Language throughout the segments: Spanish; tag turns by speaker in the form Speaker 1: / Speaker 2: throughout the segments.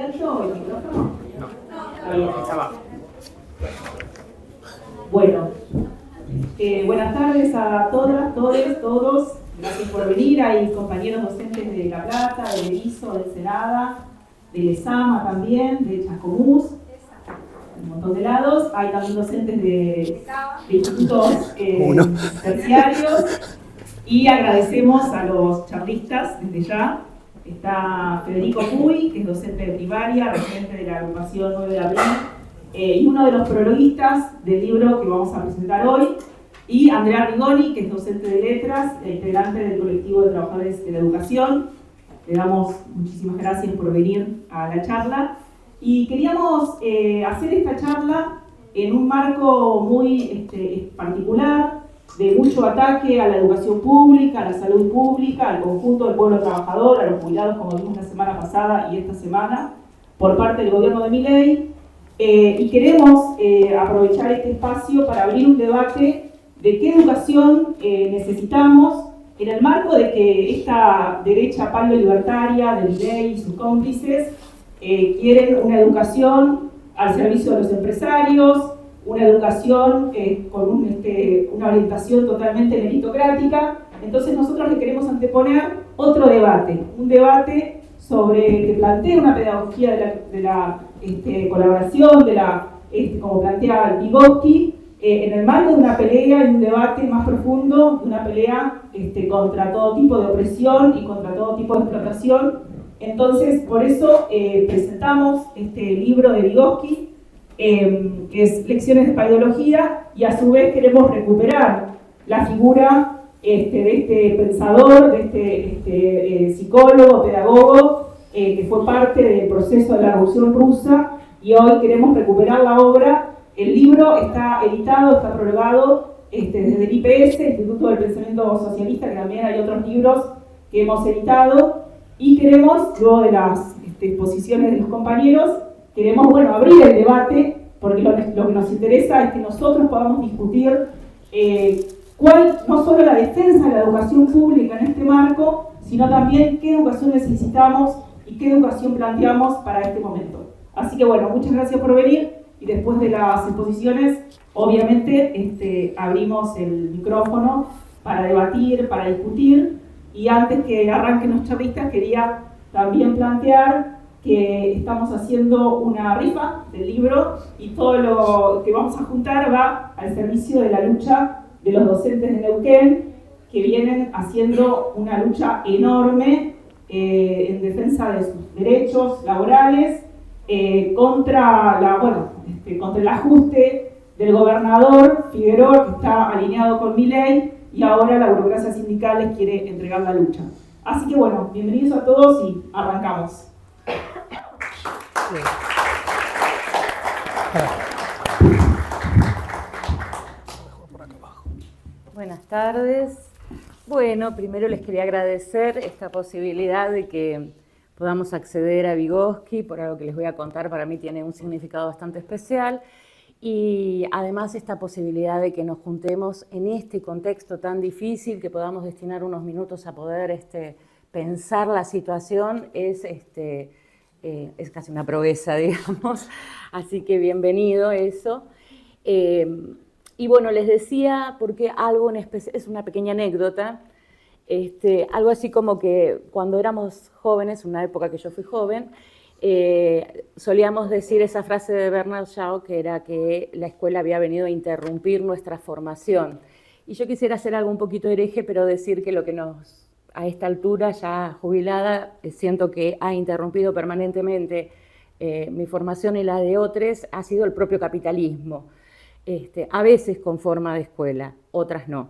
Speaker 1: abierto el micrófono?
Speaker 2: No.
Speaker 1: Está bien.
Speaker 2: Está abajo.
Speaker 1: Bueno, buenas tardes a todas, todos. Gracias por venir. Hay compañeros docentes de La Plata, de Berisso, del Senada, del ESAMA también, de Chascomús, un montón de lados. Hay también docentes de institutos terciarios. Y agradecemos a los charlistas desde ya. Está Federico Puy, que es docente de primaria, referente de la agrupación 9 de abril, y uno de los prologuistas del libro que vamos a presentar hoy, y Andrea Rigoni, que es docente de letras e integrante del colectivo de trabajadores de la educación. Le damos muchísimas gracias por venir a la charla. Y queríamos hacer esta charla en un marco muy particular, de mucho ataque a la educación pública, a la salud pública, al conjunto del pueblo trabajador, a los jubilados, como vimos la semana pasada y esta semana, por parte del gobierno de Milei. Y queremos aprovechar este espacio para abrir un debate de qué educación necesitamos en el marco de que esta derecha palo-libertaria de Milei y sus cómplices quieren una educación al servicio de los empresarios, una educación con una orientación totalmente meritocrática. Entonces nosotros le queremos anteponer otro debate, un debate sobre que plantea una pedagogía de la colaboración, como plantea Vygotsky, en el marco de una pelea, en un debate más profundo, de una pelea contra todo tipo de opresión y contra todo tipo de explotación. Entonces, por eso presentamos este libro de Vygotsky, que es Lecciones de Paideología, y a su vez queremos recuperar la figura de este pensador, de este psicólogo, pedagogo, que fue parte del proceso de la Revolución Rusa, y hoy queremos recuperar la obra. El libro está editado, está prologado desde el IPS, Instituto del Pensamiento Socialista, que también hay otros libros que hemos editado, y queremos, luego de las exposiciones de los compañeros, queremos abrir el debate, porque lo que nos interesa es que nosotros podamos discutir no solo la defensa de la educación pública en este marco, sino también qué educación necesitamos y qué educación planteamos para este momento. Así que muchas gracias por venir, y después de las exposiciones, obviamente abrimos el micrófono para debatir, para discutir, y antes que arranquen los charlistas quería también plantear que estamos haciendo una rifa del libro, y todo lo que vamos a juntar va al servicio de la lucha de los docentes de Neuquén, que vienen haciendo una lucha enorme en defensa de sus derechos laborales, contra el ajuste del gobernador Figueroa, que está alineado con Milei, y ahora la burocracia sindical les quiere entregar la lucha. Así que bienvenidos a todos y arrancamos.
Speaker 3: Buenas tardes. Primero les quería agradecer esta posibilidad de que podamos acceder a Vygotsky. Por algo que les voy a contar, para mí tiene un significado bastante especial, y además esta posibilidad de que nos juntemos en este contexto tan difícil, que podamos destinar unos minutos a poder pensar la situación, es casi una proeza, digamos, así que bienvenido eso. Y les decía, porque algo en especial, es una pequeña anécdota, algo así como que cuando éramos jóvenes, una época que yo fui joven, solíamos decir esa frase de Bernard Shaw, que era que la escuela había venido a interrumpir nuestra formación. Y yo quisiera hacer algo un poquito hereje, pero decir que lo que a esta altura, ya jubilada, siento que ha interrumpido permanentemente mi formación y la de otros, ha sido el propio capitalismo. A veces con forma de escuela, otras no.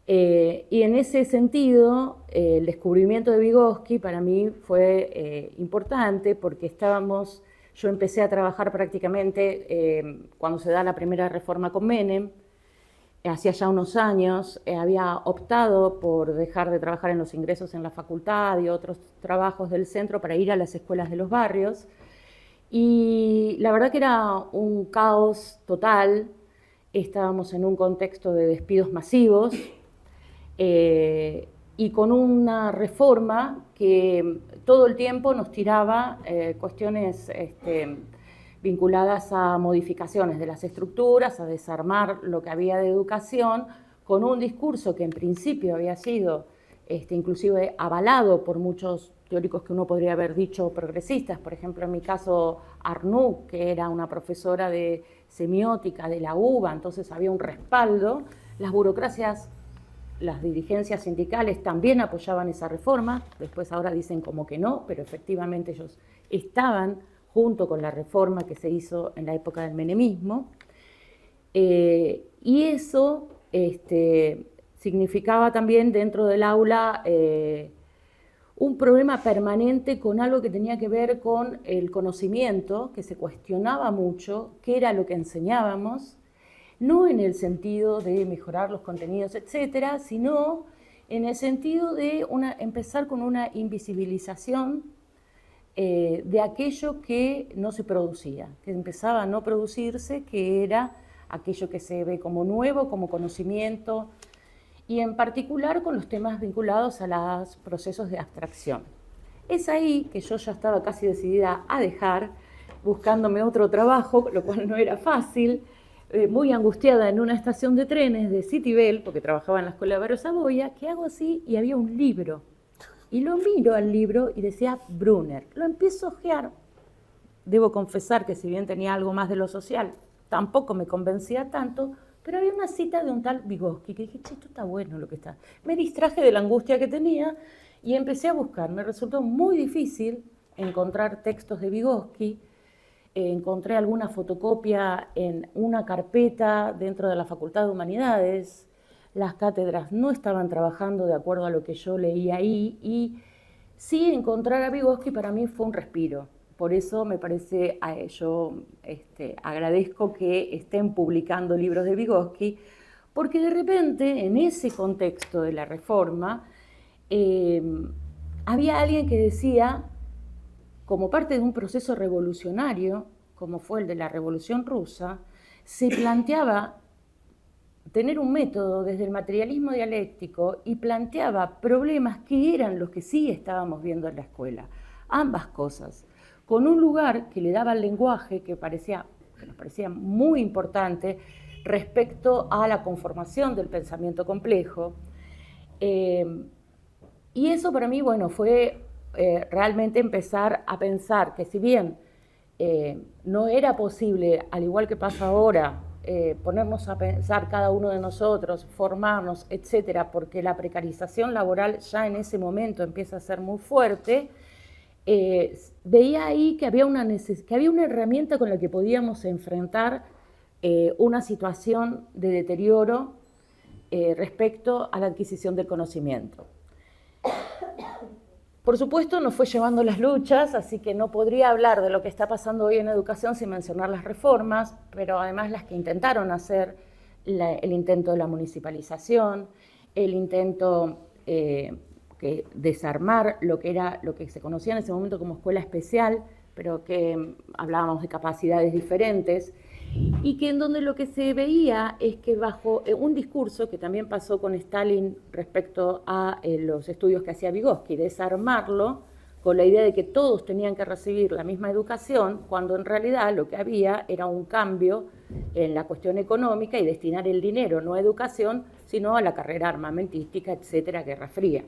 Speaker 3: Y en ese sentido, el descubrimiento de Vygotsky para mí fue importante, porque yo empecé a trabajar prácticamente cuando se da la primera reforma con Menem. Hacía ya unos años había optado por dejar de trabajar en los ingresos en la facultad y otros trabajos del centro para ir a las escuelas de los barrios. Y la verdad que era un caos total. Estábamos en un contexto de despidos masivos, y con una reforma que todo el tiempo nos tiraba cuestiones vinculadas a modificaciones de las estructuras, a desarmar lo que había de educación, con un discurso que en principio había sido inclusive avalado por muchos teóricos que uno podría haber dicho progresistas, por ejemplo en mi caso Arnoux, que era una profesora de semiótica de la UBA, entonces había un respaldo. Las burocracias, las dirigencias sindicales también apoyaban esa reforma, después ahora dicen como que no, pero efectivamente ellos estaban junto con la reforma que se hizo en la época del menemismo, y eso significaba también dentro del aula un problema permanente con algo que tenía que ver con el conocimiento, que se cuestionaba mucho qué era lo que enseñábamos, no en el sentido de mejorar los contenidos, etcétera, sino en el sentido de empezar con una invisibilización de aquello que no se producía, que empezaba a no producirse, que era aquello que se ve como nuevo, como conocimiento, y en particular con los temas vinculados a los procesos de abstracción. Es ahí que yo ya estaba casi decidida a dejar, buscándome otro trabajo, lo cual no era fácil, muy angustiada en una estación de trenes de Citibel, porque trabajaba en la escuela de Barrio Saboya, que hago así y había un libro. Y lo miro al libro y decía Brunner. Lo empiezo a ojear. Debo confesar que si bien tenía algo más de lo social, tampoco me convencía tanto, pero había una cita de un tal Vygotsky que dije, che, esto está bueno lo que está. Me distraje de la angustia que tenía y empecé a buscar. Me resultó muy difícil encontrar textos de Vygotsky. Encontré alguna fotocopia en una carpeta dentro de la Facultad de Humanidades. Las cátedras no estaban trabajando de acuerdo a lo que yo leía ahí, y sí encontrar a Vygotsky para mí fue un respiro. Por eso me parece, yo agradezco que estén publicando libros de Vygotsky, porque de repente en ese contexto de la reforma había alguien que decía, como parte de un proceso revolucionario, como fue el de la Revolución Rusa, se planteaba tener un método desde el materialismo dialéctico y planteaba problemas que eran los que sí estábamos viendo en la escuela. Ambas cosas, con un lugar que le daba al lenguaje que nos parecía muy importante respecto a la conformación del pensamiento complejo. Y eso para mí, bueno, fue realmente empezar a pensar que si bien no era posible, al igual que pasa ahora, ponernos a pensar cada uno de nosotros, formarnos, etcétera, porque la precarización laboral ya en ese momento empieza a ser muy fuerte, veía ahí que había una herramienta con la que podíamos enfrentar una situación de deterioro respecto a la adquisición del conocimiento. Por supuesto, nos fue llevando las luchas, así que no podría hablar de lo que está pasando hoy en educación sin mencionar las reformas, pero además las que intentaron hacer, el intento de la municipalización, el intento que desarmar lo que se conocía en ese momento como escuela especial, pero que hablábamos de capacidades diferentes, y que en donde lo que se veía es que bajo un discurso que también pasó con Stalin respecto a los estudios que hacía Vygotsky, desarmarlo con la idea de que todos tenían que recibir la misma educación, cuando en realidad lo que había era un cambio en la cuestión económica y destinar el dinero no a educación, sino a la carrera armamentística, etcétera, Guerra Fría.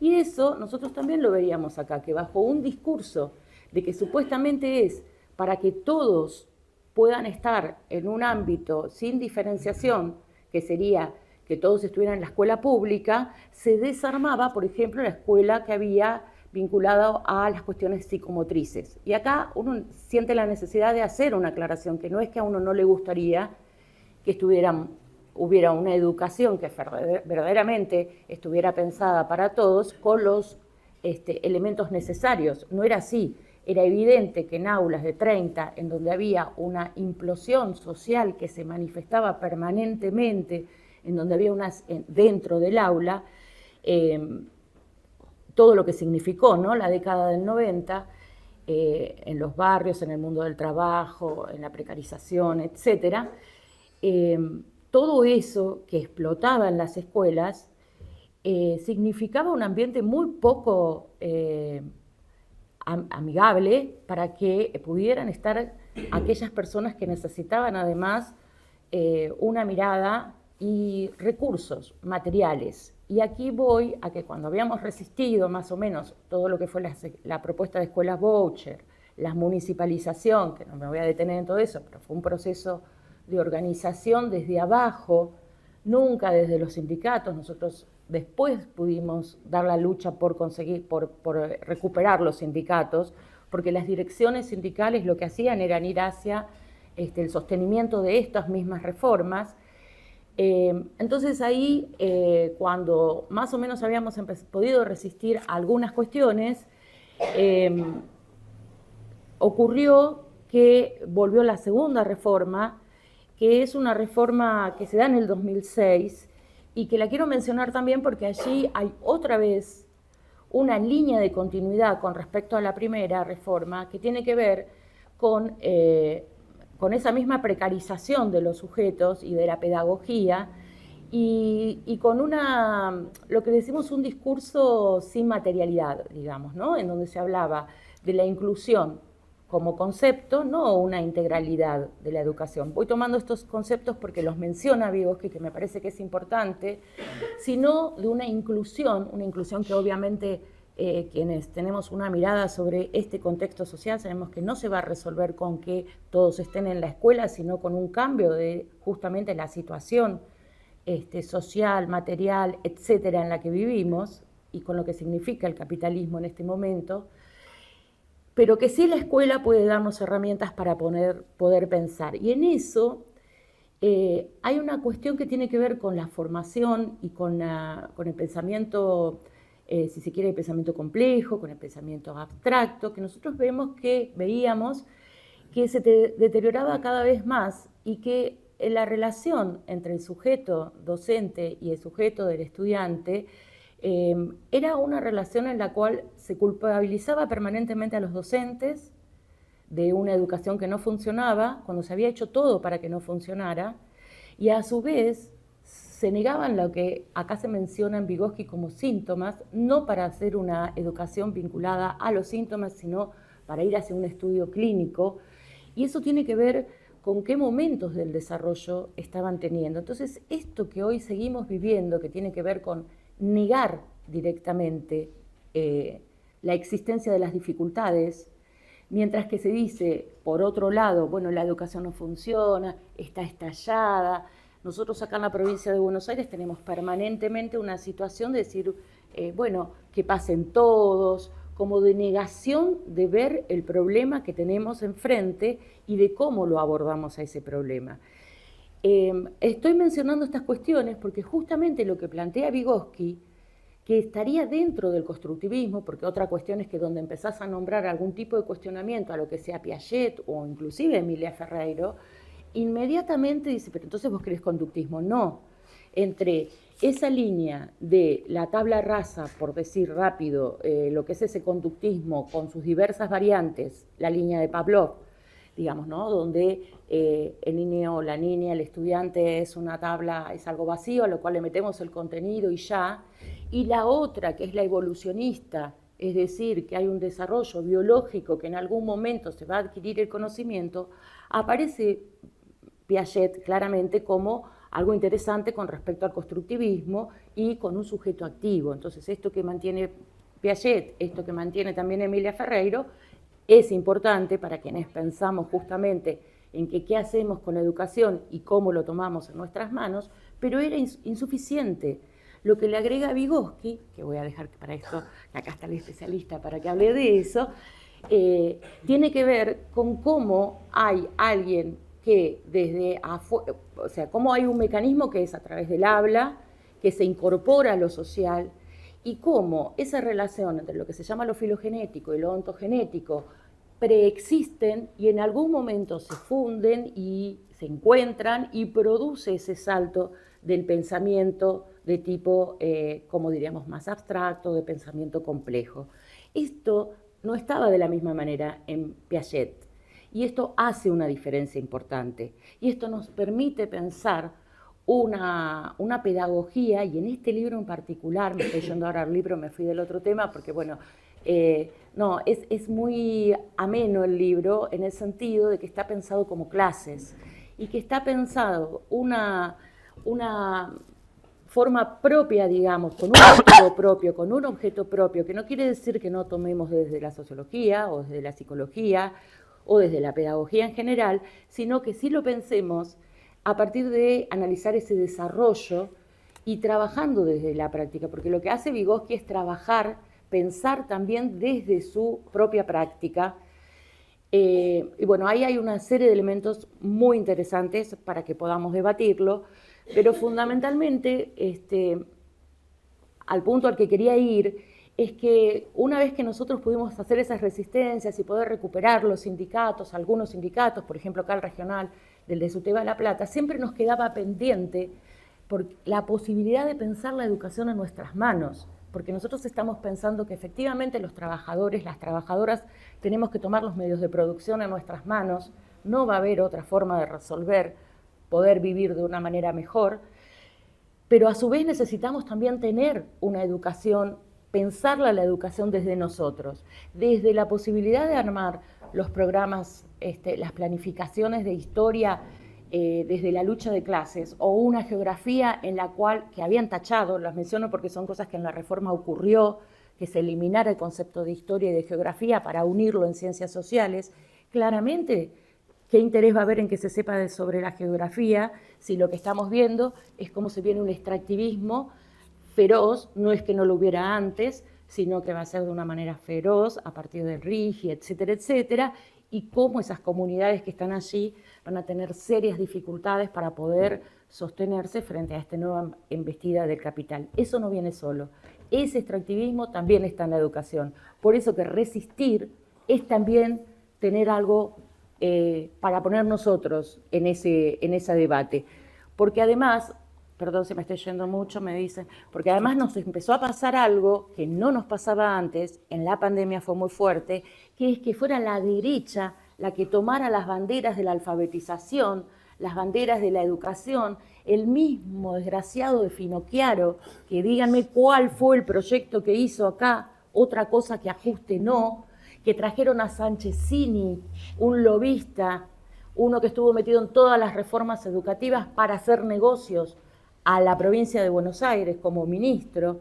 Speaker 3: Y eso nosotros también lo veíamos acá, que bajo un discurso de que supuestamente es para que todos puedan estar en un ámbito sin diferenciación, que sería que todos estuvieran en la escuela pública, se desarmaba, por ejemplo, la escuela que había vinculado a las cuestiones psicomotrices. Y acá uno siente la necesidad de hacer una aclaración, que no es que a uno no le gustaría que hubiera una educación que verdaderamente estuviera pensada para todos, con los elementos necesarios. No era así. Era evidente que en aulas de 30, en donde había una implosión social que se manifestaba permanentemente, en donde había dentro del aula, todo lo que significó, ¿no?, la década del 90, en los barrios, en el mundo del trabajo, en la precarización, etcétera, todo eso que explotaba en las escuelas significaba un ambiente muy poco amigable para que pudieran estar aquellas personas que necesitaban además una mirada y recursos materiales. Y aquí voy a que cuando habíamos resistido más o menos todo lo que fue la propuesta de escuelas voucher, la municipalización, que no me voy a detener en todo eso, pero fue un proceso de organización desde abajo, nunca desde los sindicatos. Nosotros después pudimos dar la lucha por conseguir, por recuperar los sindicatos, porque las direcciones sindicales lo que hacían era ir hacia el sostenimiento de estas mismas reformas. Entonces ahí, cuando más o menos habíamos podido resistir a algunas cuestiones, ocurrió que volvió la segunda reforma, que es una reforma que se da en el 2006 y que la quiero mencionar también porque allí hay otra vez una línea de continuidad con respecto a la primera reforma que tiene que ver con esa misma precarización de los sujetos y de la pedagogía y con lo que decimos un discurso sin materialidad, digamos, ¿no? En donde se hablaba de la inclusión como concepto, no una integralidad de la educación. Voy tomando estos conceptos porque los menciona Vygotsky, que me parece que es importante, sino de una inclusión que obviamente quienes tenemos una mirada sobre este contexto social sabemos que no se va a resolver con que todos estén en la escuela, sino con un cambio de justamente la situación social, material, etcétera, en la que vivimos y con lo que significa el capitalismo en este momento, pero que sí la escuela puede darnos herramientas para poder pensar. Y en eso hay una cuestión que tiene que ver con la formación y con el pensamiento, si se quiere, el pensamiento complejo, con el pensamiento abstracto, que nosotros veíamos que se deterioraba cada vez más y que la relación entre el sujeto docente y el sujeto del estudiante era una relación en la cual se culpabilizaba permanentemente a los docentes de una educación que no funcionaba, cuando se había hecho todo para que no funcionara, y a su vez se negaban lo que acá se menciona en Vygotsky como síntomas, no para hacer una educación vinculada a los síntomas, sino para ir hacia un estudio clínico, y eso tiene que ver con qué momentos del desarrollo estaban teniendo. Entonces, esto que hoy seguimos viviendo, que tiene que ver con negar directamente la existencia de las dificultades, mientras que se dice, por otro lado, bueno, la educación no funciona, está estallada. Nosotros acá en la provincia de Buenos Aires tenemos permanentemente una situación de decir, bueno, que pasen todos, como de negación de ver el problema que tenemos enfrente y de cómo lo abordamos a ese problema. Estoy mencionando estas cuestiones porque justamente lo que plantea Vygotsky, que estaría dentro del constructivismo, porque otra cuestión es que donde empezás a nombrar algún tipo de cuestionamiento a lo que sea Piaget o inclusive Emilia Ferreiro, inmediatamente dice, pero entonces vos querés conductismo. No, entre esa línea de la tabla rasa, por decir rápido, lo que es ese conductismo con sus diversas variantes, la línea de Pavlov, digamos, ¿no? Donde el niño, la niña, el estudiante es una tabla, es algo vacío, a lo cual le metemos el contenido y ya. Y la otra, que es la evolucionista, es decir, que hay un desarrollo biológico que en algún momento se va a adquirir el conocimiento, aparece Piaget claramente como algo interesante con respecto al constructivismo y con un sujeto activo. Entonces, esto que mantiene Piaget, esto que mantiene también Emilia Ferreiro, es importante para quienes pensamos justamente en que qué hacemos con la educación y cómo lo tomamos en nuestras manos, pero era insuficiente. Lo que le agrega Vygotsky, que voy a dejar para esto, que acá está el especialista para que hable de eso, tiene que ver con cómo hay alguien que desde afuera, o sea, cómo hay un mecanismo que es a través del habla, que se incorpora a lo social, y cómo esa relación entre lo que se llama lo filogenético y lo ontogenético preexisten y en algún momento se funden y se encuentran y produce ese salto del pensamiento de tipo, como diríamos, más abstracto, de pensamiento complejo. Esto no estaba de la misma manera en Piaget y esto hace una diferencia importante y esto nos permite pensar una pedagogía, y en este libro en particular, me estoy yendo ahora al libro, me fui del otro tema, porque bueno, no, es muy ameno el libro en el sentido de que está pensado como clases y que está pensado una forma propia, digamos, con un método propio, con un objeto propio, que no quiere decir que no tomemos desde la sociología o desde la psicología o desde la pedagogía en general, sino que sí lo pensemos a partir de analizar ese desarrollo y trabajando desde la práctica, porque lo que hace Vygotsky es trabajar, pensar también desde su propia práctica. Y bueno, ahí hay una serie de elementos muy interesantes para que podamos debatirlo, pero fundamentalmente, al punto al que quería ir, es que una vez que nosotros pudimos hacer esas resistencias y poder recuperar los sindicatos, algunos sindicatos, por ejemplo acá el regional del de Suteba La Plata, siempre nos quedaba pendiente por la posibilidad de pensar la educación en nuestras manos, porque nosotros estamos pensando que efectivamente los trabajadores, las trabajadoras, tenemos que tomar los medios de producción en nuestras manos, no va a haber otra forma de resolver, poder vivir de una manera mejor, pero a su vez necesitamos también tener una educación, pensarla la educación desde nosotros, desde la posibilidad de armar los programas, las planificaciones de historia desde la lucha de clases, o una geografía en la cual, que habían tachado, las menciono porque son cosas que en la reforma ocurrió, que se eliminara el concepto de historia y de geografía para unirlo en ciencias sociales. Claramente, ¿qué interés va a haber en que se sepa sobre la geografía si lo que estamos viendo es cómo se viene un extractivismo feroz? No es que no lo hubiera antes, sino que va a ser de una manera feroz a partir del RIGI, etcétera, etcétera, y cómo esas comunidades que están allí van a tener serias dificultades para poder sostenerse frente a esta nueva embestida del capital. Eso no viene solo. Ese extractivismo también está en la educación. Por eso que resistir es también tener algo para poner nosotros en ese debate. Porque además, perdón si me estoy yendo mucho, me dicen, porque además nos empezó a pasar algo que no nos pasaba antes, en la pandemia fue muy fuerte, que es que fuera la derecha la que tomara las banderas de la alfabetización, las banderas de la educación, el mismo desgraciado de Finocchiaro, que díganme cuál fue el proyecto que hizo acá, otra cosa que ajuste no, que trajeron a Sanchezini, un lobista, uno que estuvo metido en todas las reformas educativas para hacer negocios a la provincia de Buenos Aires como ministro.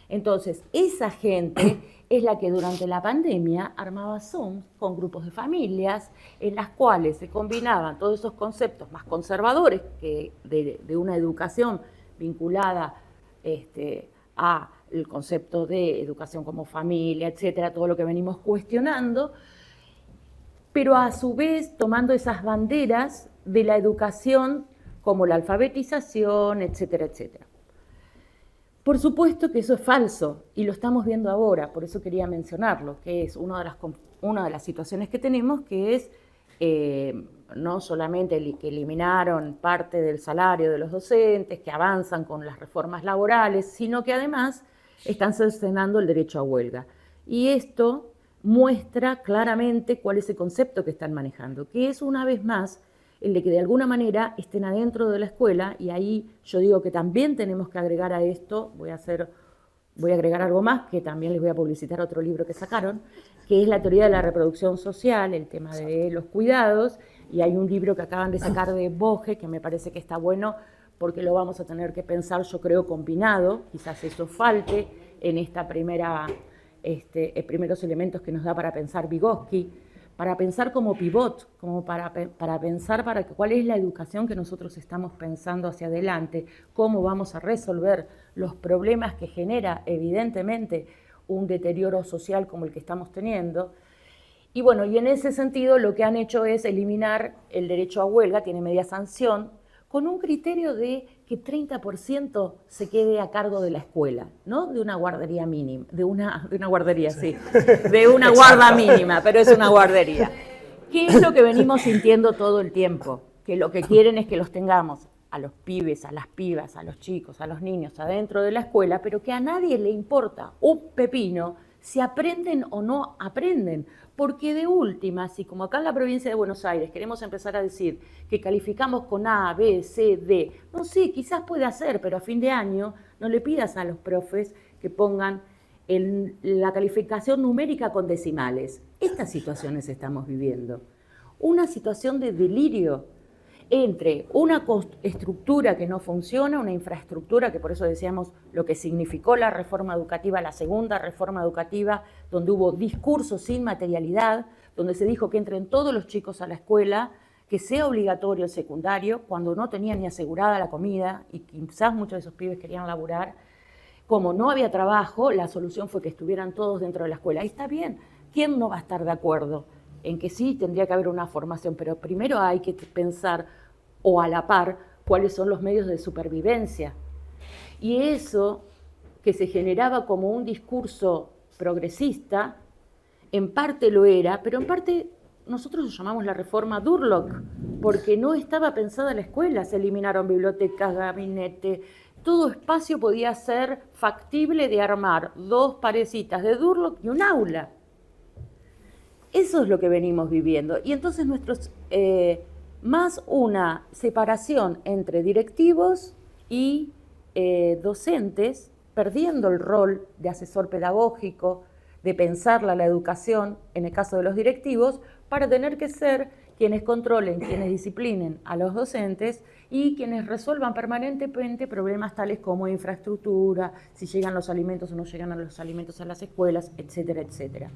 Speaker 3: Entonces, esa gente es la que durante la pandemia armaba Zooms con grupos de familias en las cuales se combinaban todos esos conceptos más conservadores que de una educación vinculada a el concepto de educación como familia, etcétera, todo lo que venimos cuestionando, pero a su vez tomando esas banderas de la educación como la alfabetización, etcétera, etcétera. Por supuesto que eso es falso y lo estamos viendo ahora, por eso quería mencionarlo, que es una de las situaciones que tenemos, que es no solamente que eliminaron parte del salario de los docentes, que avanzan con las reformas laborales, sino que además están cercenando el derecho a huelga. Y esto muestra claramente cuál es el concepto que están manejando, que es una vez más el de que de alguna manera estén adentro de la escuela, y ahí yo digo que también tenemos que agregar a esto, voy a agregar algo más, que también les voy a publicitar otro libro que sacaron, que es la teoría de la reproducción social, el tema de los cuidados, y hay un libro que acaban de sacar de Boge, que me parece que está bueno, porque lo vamos a tener que pensar, yo creo, combinado, quizás eso falte en esta primeros elementos que nos da para pensar Vygotsky, para pensar como pivot, como para pensar cuál es la educación que nosotros estamos pensando hacia adelante, cómo vamos a resolver los problemas que genera evidentemente un deterioro social como el que estamos teniendo. Y bueno, y en ese sentido lo que han hecho es eliminar el derecho a huelga, tiene media sanción, con un criterio de que 30% se quede a cargo de la escuela, ¿no? De una guardería mínima, de una guardería, sí, de una guarda mínima, pero es una guardería. ¿Qué es lo que venimos sintiendo todo el tiempo? Que lo que quieren es que los tengamos a los pibes, a las pibas, a los chicos, a los niños adentro de la escuela, pero que a nadie le importa un pepino si aprenden o no aprenden, porque de última, si como acá en la provincia de Buenos Aires queremos empezar a decir que calificamos con A, B, C, D, no sé, quizás puede hacer, pero a fin de año no le pidas a los profes que pongan la calificación numérica con decimales. Estas situaciones estamos viviendo. Una situación de delirio entre una estructura que no funciona, una infraestructura que por eso decíamos lo que significó la reforma educativa, la segunda reforma educativa, donde hubo discursos sin materialidad, donde se dijo que entren todos los chicos a la escuela, que sea obligatorio el secundario, cuando no tenían ni asegurada la comida y quizás muchos de esos pibes querían laburar. Como no había trabajo, la solución fue que estuvieran todos dentro de la escuela. Y está bien, ¿quién no va a estar de acuerdo en que sí tendría que haber una formación? Pero primero hay que pensar, o a la par, cuáles son los medios de supervivencia. Y eso que se generaba como un discurso progresista, en parte lo era, pero en parte nosotros lo llamamos la reforma Durlock, porque no estaba pensada la escuela, se eliminaron bibliotecas, gabinetes, todo espacio podía ser factible de armar 2 parecitas de Durlock y un aula. Eso es lo que venimos viviendo. Y entonces más una separación entre directivos y docentes, perdiendo el rol de asesor pedagógico, de pensarla la educación, en el caso de los directivos, para tener que ser quienes controlen, quienes disciplinen a los docentes y quienes resuelvan permanentemente problemas tales como infraestructura, si llegan los alimentos o no llegan los alimentos a las escuelas, etcétera, etcétera.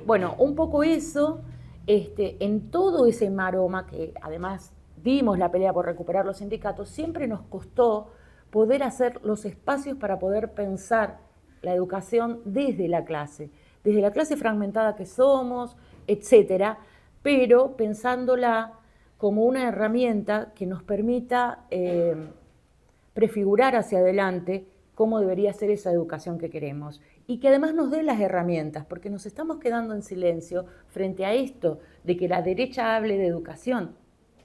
Speaker 3: Bueno, un poco eso, en todo ese maroma, que además dimos la pelea por recuperar los sindicatos, siempre nos costó poder hacer los espacios para poder pensar la educación desde la clase fragmentada que somos, etcétera, pero pensándola como una herramienta que nos permita prefigurar hacia adelante cómo debería ser esa educación que queremos y que además nos dé las herramientas, porque nos estamos quedando en silencio frente a esto de que la derecha hable de educación,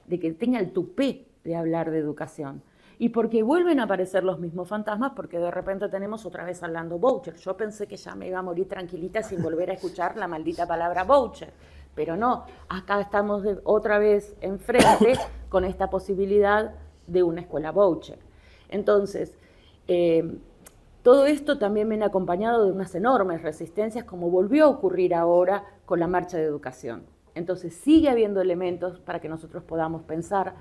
Speaker 3: de que tenga el tupé de hablar de educación. Y porque vuelven a aparecer los mismos fantasmas, porque de repente tenemos otra vez hablando voucher. Yo pensé que ya me iba a morir tranquilita sin volver a escuchar la maldita palabra voucher. Pero no, acá estamos otra vez enfrente con esta posibilidad de una escuela voucher. Entonces, todo esto también viene acompañado de unas enormes resistencias, como volvió a ocurrir ahora con la marcha de educación. Entonces, sigue habiendo elementos para que nosotros podamos pensar,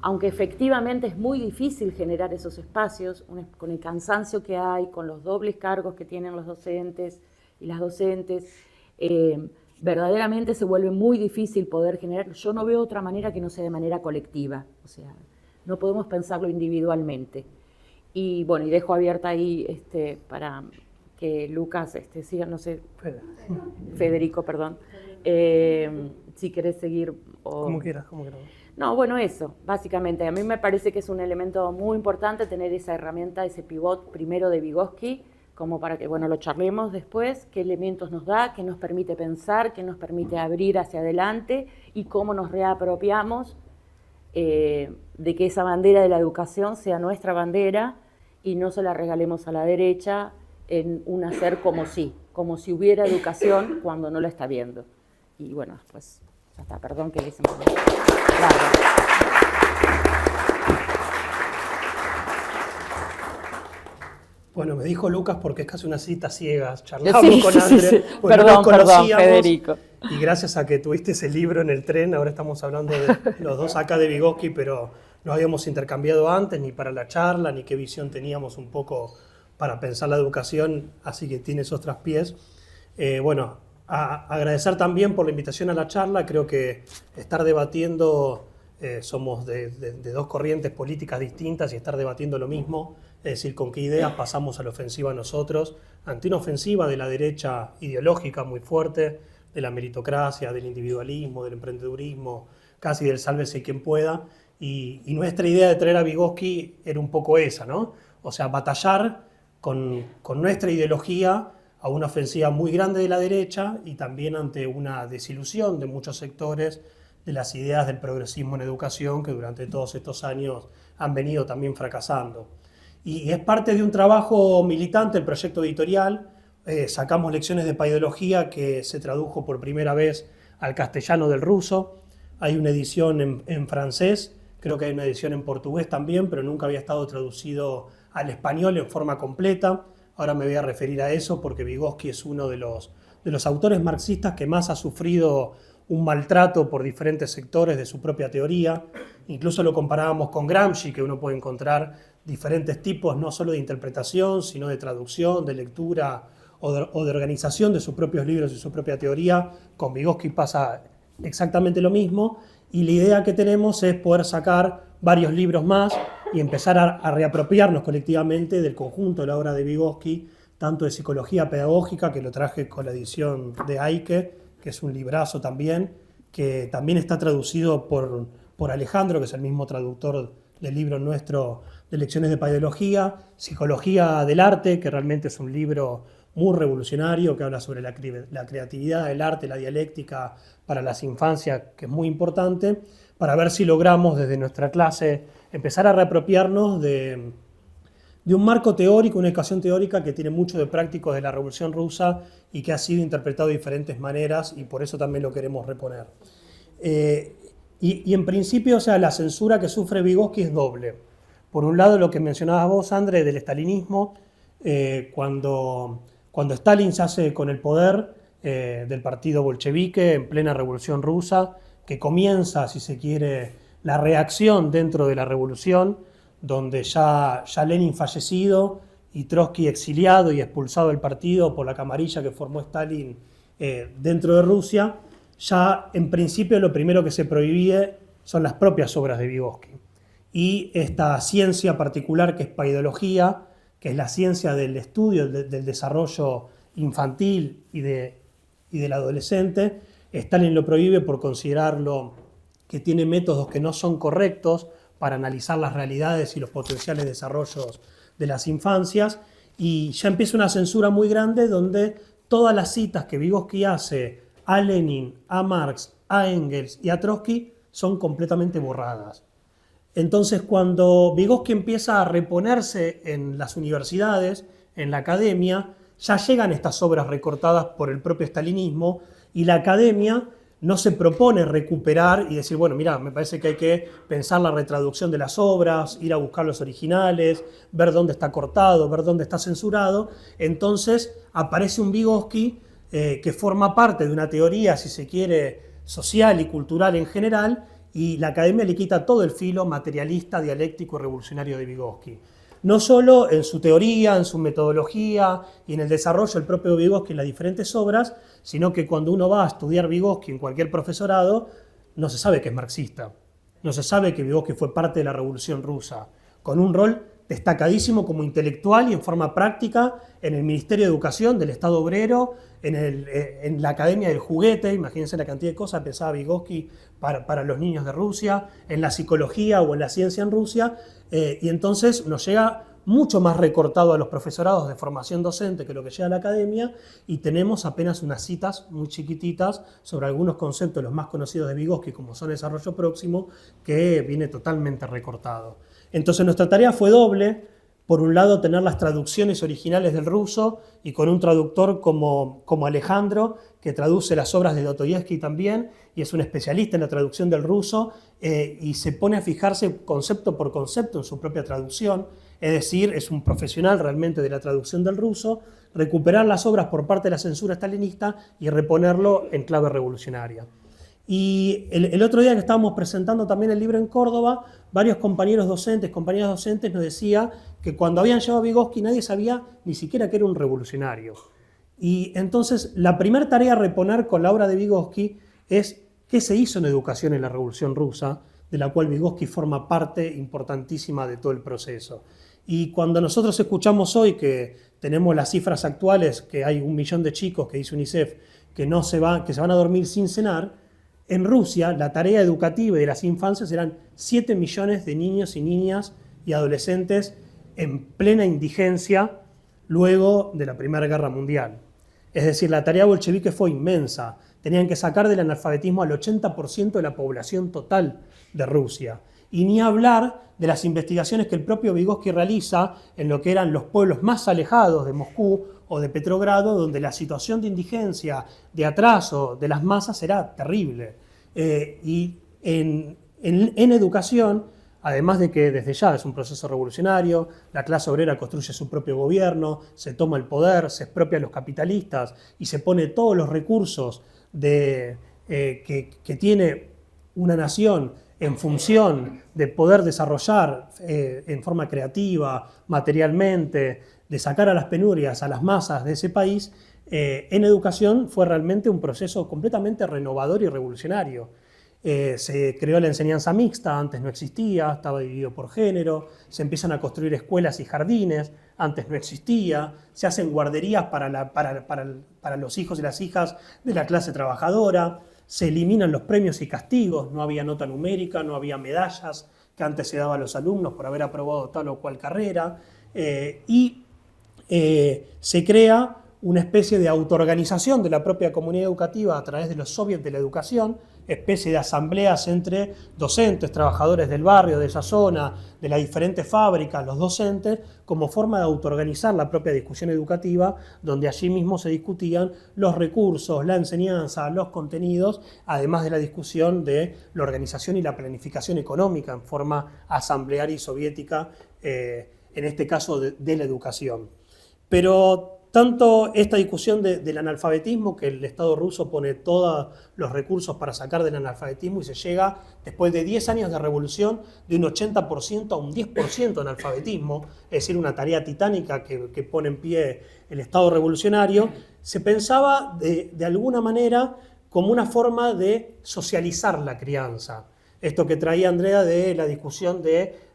Speaker 3: aunque efectivamente es muy difícil generar esos espacios, con el cansancio que hay, con los dobles cargos que tienen los docentes y las docentes, verdaderamente se vuelve muy difícil poder generar. Yo no veo otra manera que no sea de manera colectiva, o sea, no podemos pensarlo individualmente. Y bueno, y dejo abierta ahí para que Lucas siga, no sé, Federico, perdón, si querés seguir.
Speaker 2: Como quieras.
Speaker 3: No, bueno, eso, básicamente. A mí me parece que es un elemento muy importante tener esa herramienta, ese pivot primero de Vygotsky, como para que, bueno, lo charlemos después, qué elementos nos da, qué nos permite pensar, qué nos permite abrir hacia adelante y cómo nos reapropiamos de que esa bandera de la educación sea nuestra bandera y no se la regalemos a la derecha en un hacer como si hubiera educación cuando no la está viendo. Y bueno, pues ya está, perdón que le hice más largo.
Speaker 2: Bueno, me dijo Lucas porque es casi una cita ciega. Charlamos con Andrés.
Speaker 3: Sí. Perdón, Federico.
Speaker 2: Y gracias a que tuviste ese libro en el tren, ahora estamos hablando de los dos acá de Vygotsky, pero no habíamos intercambiado antes ni para la charla, ni qué visión teníamos un poco para pensar la educación, así que tiene esos traspiés. Bueno, agradecer también por la invitación a la charla. Creo que estar debatiendo, somos de dos corrientes políticas distintas y estar debatiendo lo mismo, es decir, con qué ideas pasamos a la ofensiva nosotros, ante una ofensiva de la derecha ideológica muy fuerte, de la meritocracia, del individualismo, del emprendedurismo, casi del sálvese quien pueda, y nuestra idea de traer a Vygotsky era un poco esa, ¿no? O sea, batallar con nuestra ideología a una ofensiva muy grande de la derecha y también ante una desilusión de muchos sectores de las ideas del progresismo en educación que durante todos estos años han venido también fracasando. Y es parte de un trabajo militante, el proyecto editorial, sacamos lecciones de paidología que se tradujo por primera vez al castellano del ruso. Hay una edición en francés, creo que hay una edición en portugués también, pero nunca había estado traducido al español en forma completa. Ahora me voy a referir a eso porque Vygotsky es uno de los autores marxistas que más ha sufrido un maltrato por diferentes sectores de su propia teoría. Incluso lo comparábamos con Gramsci, que uno puede encontrar diferentes tipos, no solo de interpretación, sino de traducción, de lectura o de organización de sus propios libros y su propia teoría. Con Vygotsky pasa exactamente lo mismo, y la idea que tenemos es poder sacar varios libros más y empezar a reapropiarnos colectivamente del conjunto de la obra de Vygotsky, tanto de psicología pedagógica, que lo traje con la edición de Aike, que es un librazo también, que también está traducido por Alejandro, que es el mismo traductor del libro nuestro de lecciones de paidología, Psicología del arte, que realmente es un libro muy revolucionario, que habla sobre la creatividad, el arte, la dialéctica para las infancias, que es muy importante, para ver si logramos desde nuestra clase empezar a reapropiarnos de un marco teórico, una educación teórica que tiene mucho de práctico de la Revolución Rusa y que ha sido interpretado de diferentes maneras, y por eso también lo queremos reponer. Y en principio, o sea, la censura que sufre Vygotsky es doble. Por un lado, lo que mencionabas vos, André, del estalinismo, cuando Stalin se hace con el poder del partido bolchevique en plena Revolución Rusa, que comienza, si se quiere, la reacción dentro de la revolución, donde ya Lenin fallecido y Trotsky exiliado y expulsado del partido por la camarilla que formó Stalin dentro de Rusia, ya en principio lo primero que se prohíbe son las propias obras de Vygotsky. Y esta ciencia particular que es paidología, que es la ciencia del estudio del desarrollo infantil y del adolescente, Stalin lo prohíbe por considerarlo que tiene métodos que no son correctos para analizar las realidades y los potenciales desarrollos de las infancias, y ya empieza una censura muy grande donde todas las citas que Vygotsky hace a Lenin, a Marx, a Engels y a Trotsky son completamente borradas. Entonces, cuando Vygotsky empieza a reponerse en las universidades, en la academia, ya llegan estas obras recortadas por el propio stalinismo, y la academia no se propone recuperar y decir, bueno, mira, me parece que hay que pensar la retraducción de las obras, ir a buscar los originales, ver dónde está cortado, ver dónde está censurado. Entonces aparece un Vygotsky que forma parte de una teoría, si se quiere, social y cultural en general, y la academia le quita todo el filo materialista, dialéctico y revolucionario de Vygotsky. No solo en su teoría, en su metodología y en el desarrollo del propio Vygotsky en las diferentes obras, sino que cuando uno va a estudiar Vygotsky en cualquier profesorado, no se sabe que es marxista, no se sabe que Vygotsky fue parte de la Revolución Rusa, con un rol destacadísimo como intelectual y en forma práctica en el Ministerio de Educación del Estado Obrero, en la Academia del Juguete, imagínense la cantidad de cosas que pensaba Vygotsky para los niños de Rusia, en la psicología o en la ciencia en Rusia, y entonces nos llega mucho más recortado a los profesorados de formación docente que lo que llega a la academia, y tenemos apenas unas citas muy chiquititas sobre algunos conceptos, los más conocidos de Vygotsky, como son desarrollo próximo, que viene totalmente recortado. Entonces nuestra tarea fue doble. Por un lado, tener las traducciones originales del ruso, y con un traductor como Alejandro, que traduce las obras de Dostoyevsky también, y es un especialista en la traducción del ruso, y se pone a fijarse concepto por concepto en su propia traducción, es decir, es un profesional realmente de la traducción del ruso, recuperar las obras por parte de la censura stalinista y reponerlo en clave revolucionaria. Y el otro día que estábamos presentando también el libro en Córdoba, varios compañeros docentes, compañeras docentes nos decían que cuando habían llevado a Vygotsky nadie sabía ni siquiera que era un revolucionario. Y entonces la primera tarea a reponer con la obra de Vygotsky es qué se hizo en educación en la Revolución Rusa, de la cual Vygotsky forma parte importantísima de todo el proceso. Y cuando nosotros escuchamos hoy que tenemos las cifras actuales, que hay 1 millón de chicos, que dice UNICEF, que se van a dormir sin cenar, en Rusia la tarea educativa de las infancias eran 7 millones de niños y niñas y adolescentes en plena indigencia luego de la Primera Guerra Mundial. Es decir, la tarea bolchevique fue inmensa. Tenían que sacar del analfabetismo al 80% de la población total de Rusia. Y ni hablar de las investigaciones que el propio Vygotsky realiza en lo que eran los pueblos más alejados de Moscú o de Petrogrado, donde la situación de indigencia, de atraso de las masas era terrible. Y en educación, además de que desde ya es un proceso revolucionario, la clase obrera construye su propio gobierno, se toma el poder, se expropia a los capitalistas y se pone todos los recursos que tiene una nación en función de poder desarrollar en forma creativa, materialmente, de sacar a las penurias a las masas de ese país, en educación fue realmente un proceso completamente renovador y revolucionario. Se creó la enseñanza mixta, antes no existía, estaba dividido por género, se empiezan a construir escuelas y jardines, antes no existía, se hacen guarderías para los hijos y las hijas de la clase trabajadora, se eliminan los premios y castigos, no había nota numérica, no había medallas que antes se daban a los alumnos por haber aprobado tal o cual carrera, y se crea una especie de autoorganización de la propia comunidad educativa a través de los soviets de la educación, especie de asambleas entre docentes, trabajadores del barrio, de esa zona, de las diferentes fábricas, los docentes, como forma de autoorganizar la propia discusión educativa, donde allí mismo se discutían los recursos, la enseñanza, los contenidos, además de la discusión de la organización y la planificación económica en forma asamblearia y soviética, en este caso de la educación. Pero tanto esta discusión del analfabetismo, que el Estado ruso pone todos los recursos para sacar del analfabetismo y se llega, después de 10 años de revolución, de un 80% a un 10% de analfabetismo, es decir, una tarea titánica que pone en pie el Estado revolucionario, se pensaba de alguna manera como una forma de socializar la crianza. Esto que traía Andrea de la discusión de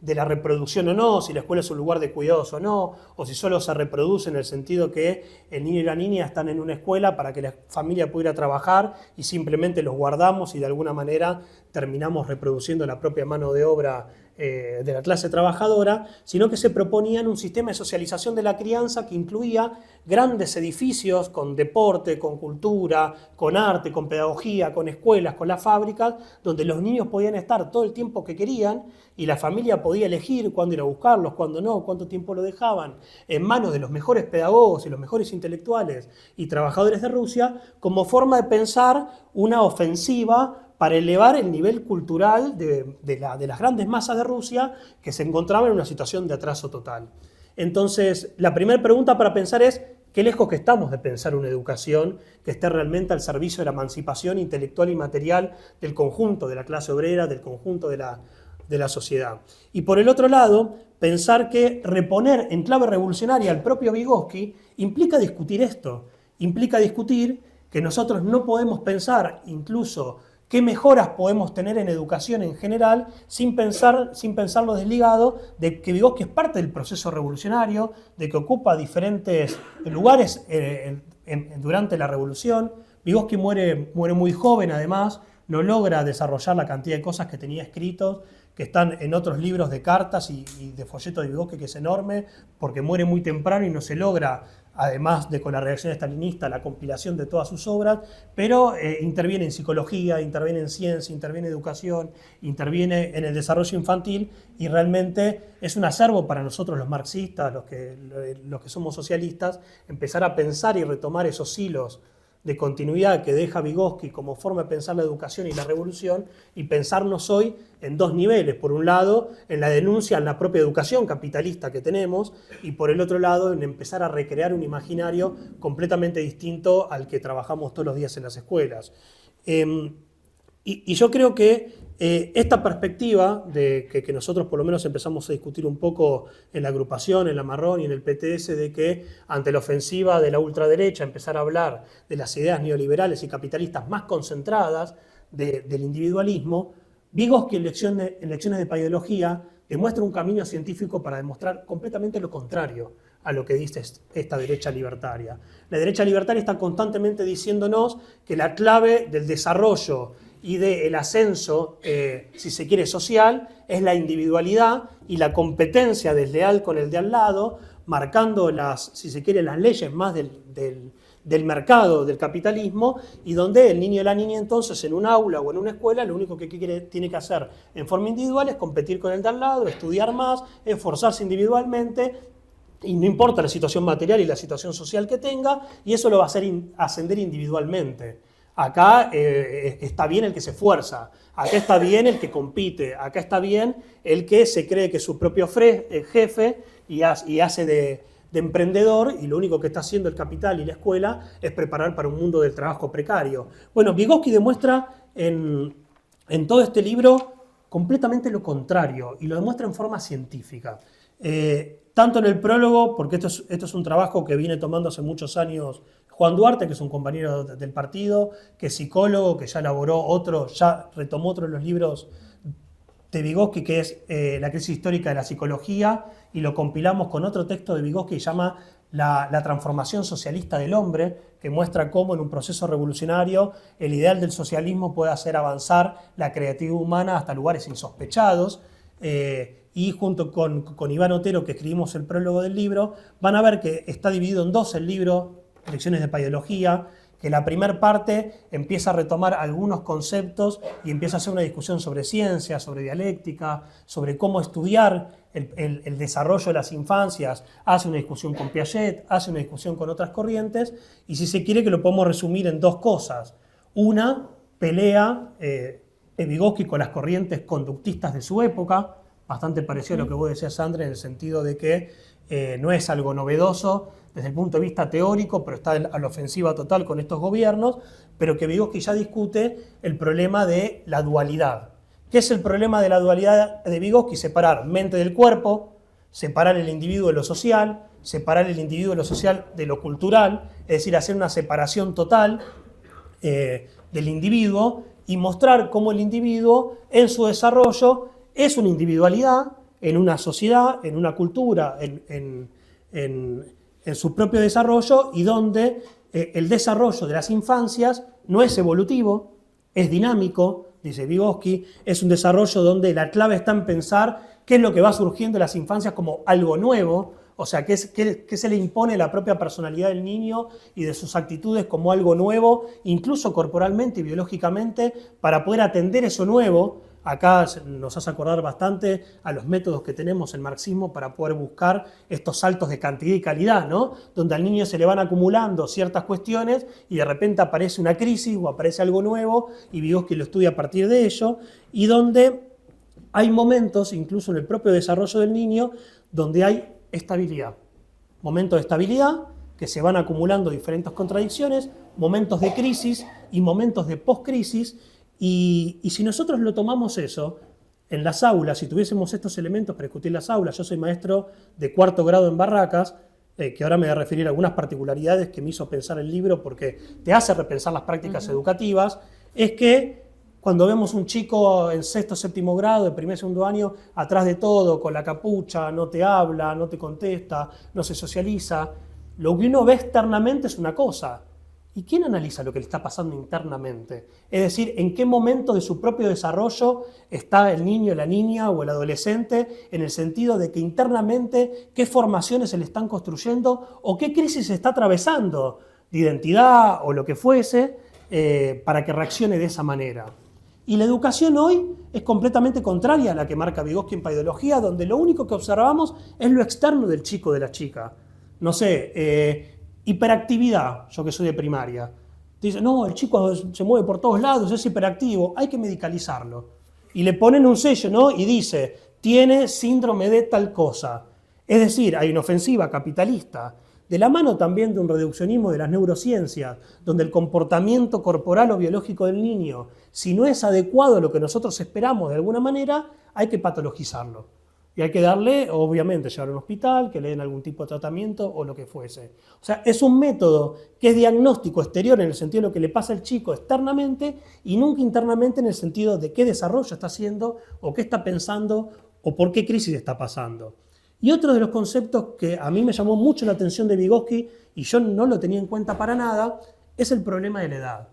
Speaker 2: la reproducción o no, si la escuela es un lugar de cuidados o no, o si solo se reproduce en el sentido que el niño y la niña están en una escuela para que la familia pueda ir a trabajar y simplemente los guardamos y de alguna manera terminamos reproduciendo la propia mano de obra de la clase trabajadora, sino que se proponían un sistema de socialización de la crianza que incluía grandes edificios con deporte, con cultura, con arte, con pedagogía, con escuelas, con las fábricas, donde los niños podían estar todo el tiempo que querían y la familia podía elegir cuándo ir a buscarlos, cuándo no, cuánto tiempo lo dejaban, en manos de los mejores pedagogos y los mejores intelectuales y trabajadores de Rusia, como forma de pensar una ofensiva para elevar el nivel cultural de las grandes masas de Rusia que se encontraban en una situación de atraso total. Entonces, la primera pregunta para pensar es, ¿qué lejos que estamos de pensar una educación que esté realmente al servicio de la emancipación intelectual y material del conjunto de la clase obrera, del conjunto de la sociedad? Y por el otro lado, pensar que reponer en clave revolucionaria al propio Vygotsky implica discutir esto, implica discutir que nosotros no podemos pensar incluso qué mejoras podemos tener en educación en general sin pensarlo desligado de que Vygotsky es parte del proceso revolucionario, de que ocupa diferentes lugares durante la revolución. Vygotsky muere muy joven además, no logra desarrollar la cantidad de cosas que tenía escritos, que están en otros libros de cartas y de folletos de Vygotsky, que es enorme, porque muere muy temprano y no se logra, además de con la reacción estalinista, la compilación de todas sus obras, pero interviene en psicología, interviene en ciencia, interviene en educación, interviene en el desarrollo infantil y realmente es un acervo para nosotros los marxistas, los que somos socialistas, empezar a pensar y retomar esos hilos de continuidad que deja Vygotsky como forma de pensar la educación y la revolución y pensarnos hoy en dos niveles. Por un lado, en la denuncia en la propia educación capitalista que tenemos y por el otro lado, en empezar a recrear un imaginario completamente distinto al que trabajamos todos los días en las escuelas. Y yo creo que esta perspectiva de que nosotros por lo menos empezamos a discutir un poco en la agrupación, en la Marrón y en el PTS, de que ante la ofensiva de la ultraderecha empezar a hablar de las ideas neoliberales y capitalistas más concentradas del individualismo, Vygotsky en lecciones de paideología demuestra un camino científico para demostrar completamente lo contrario a lo que dice esta derecha libertaria. La derecha libertaria está constantemente diciéndonos que la clave del desarrollo y del ascenso, si se quiere, social, es la individualidad y la competencia desleal con el de al lado, marcando si se quiere, las leyes más del mercado, del capitalismo, y donde el niño y la niña entonces en un aula o en una escuela lo único que tiene que hacer en forma individual es competir con el de al lado, estudiar más, esforzarse individualmente y no importa la situación material y la situación social que tenga, y eso lo va a hacer ascender individualmente. Acá está bien el que se esfuerza, acá está bien el que compite, acá está bien el que se cree que es su propio jefe y hace de emprendedor, y lo único que está haciendo el capital y la escuela es preparar para un mundo del trabajo precario. Bueno, Vygotsky demuestra en todo este libro completamente lo contrario, y lo demuestra en forma científica. Tanto en el prólogo, porque esto es un trabajo que viene tomando hace muchos años Juan Duarte, que es un compañero del partido, que es psicólogo, que ya ya retomó otro de los libros de Vygotsky, que es La crisis histórica de la psicología, y lo compilamos con otro texto de Vygotsky que se llama la transformación socialista del hombre, que muestra cómo en un proceso revolucionario el ideal del socialismo puede hacer avanzar la creatividad humana hasta lugares insospechados. Y junto con Iván Otero, que escribimos el prólogo del libro, van a ver que está dividido en dos el libro, Lecciones de Paideología, que la primera parte empieza a retomar algunos conceptos y empieza a hacer una discusión sobre ciencia, sobre dialéctica, sobre cómo estudiar el desarrollo de las infancias, hace una discusión con Piaget, hace una discusión con otras corrientes, y si se quiere que lo podemos resumir en dos cosas. Una, pelea Vygotsky con las corrientes conductistas de su época, bastante parecido a lo que vos decías, Sandra, en el sentido de que no es algo novedoso desde el punto de vista teórico, pero está a la ofensiva total con estos gobiernos, pero que Vygotsky ya discute el problema de la dualidad. ¿Qué es el problema de la dualidad de Vygotsky? Separar mente del cuerpo, separar el individuo de lo social, separar el individuo de lo social de lo cultural, es decir, hacer una separación total del individuo y mostrar cómo el individuo en su desarrollo es una individualidad en una sociedad, en una cultura, en su propio desarrollo, y donde el desarrollo de las infancias no es evolutivo, es dinámico, dice Vygotsky, es un desarrollo donde la clave está en pensar qué es lo que va surgiendo de las infancias como algo nuevo, o sea, qué se le impone a la propia personalidad del niño y de sus actitudes como algo nuevo, incluso corporalmente y biológicamente, para poder atender eso nuevo. Acá nos hace acordar bastante a los métodos que tenemos en marxismo para poder buscar estos saltos de cantidad y calidad, ¿no? Donde al niño se le van acumulando ciertas cuestiones y de repente aparece una crisis o aparece algo nuevo, y Vygotsky lo estudia a partir de ello, y donde hay momentos, incluso en el propio desarrollo del niño, donde hay estabilidad. Momentos de estabilidad que se van acumulando diferentes contradicciones, momentos de crisis y momentos de post-crisis. Y si nosotros lo tomamos eso, en las aulas, si tuviésemos estos elementos para discutir las aulas, yo soy maestro de 4º grado en Barracas, que ahora me voy a referir a algunas particularidades que me hizo pensar el libro porque te hace repensar las prácticas educativas, es que cuando vemos un chico en 6º, 7º grado, de 1er, 2º año, atrás de todo, con la capucha, no te habla, no te contesta, no se socializa, lo que uno ve externamente es una cosa. ¿Y quién analiza lo que le está pasando internamente? Es decir, ¿en qué momento de su propio desarrollo está el niño, la niña o el adolescente, en el sentido de que internamente qué formaciones se le están construyendo o qué crisis se está atravesando de identidad o lo que fuese para que reaccione de esa manera? Y la educación hoy es completamente contraria a la que marca Vygotsky en Paideología, donde lo único que observamos es lo externo del chico o de la chica. No sé, hiperactividad, yo que soy de primaria. Dice, no, el chico se mueve por todos lados, es hiperactivo, hay que medicalizarlo. Y le ponen un sello, ¿no? Y dice, tiene síndrome de tal cosa. Es decir, hay una ofensiva capitalista, de la mano también de un reduccionismo de las neurociencias, donde el comportamiento corporal o biológico del niño, si no es adecuado a lo que nosotros esperamos de alguna manera, hay que patologizarlo. Y hay que darle, obviamente, llevarlo a un hospital, que le den algún tipo de tratamiento o lo que fuese. O sea, es un método que es diagnóstico exterior en el sentido de lo que le pasa al chico externamente y nunca internamente en el sentido de qué desarrollo está haciendo o qué está pensando o por qué crisis está pasando. Y otro de los conceptos que a mí me llamó mucho la atención de Vygotsky, y yo no lo tenía en cuenta para nada, es el problema de la edad.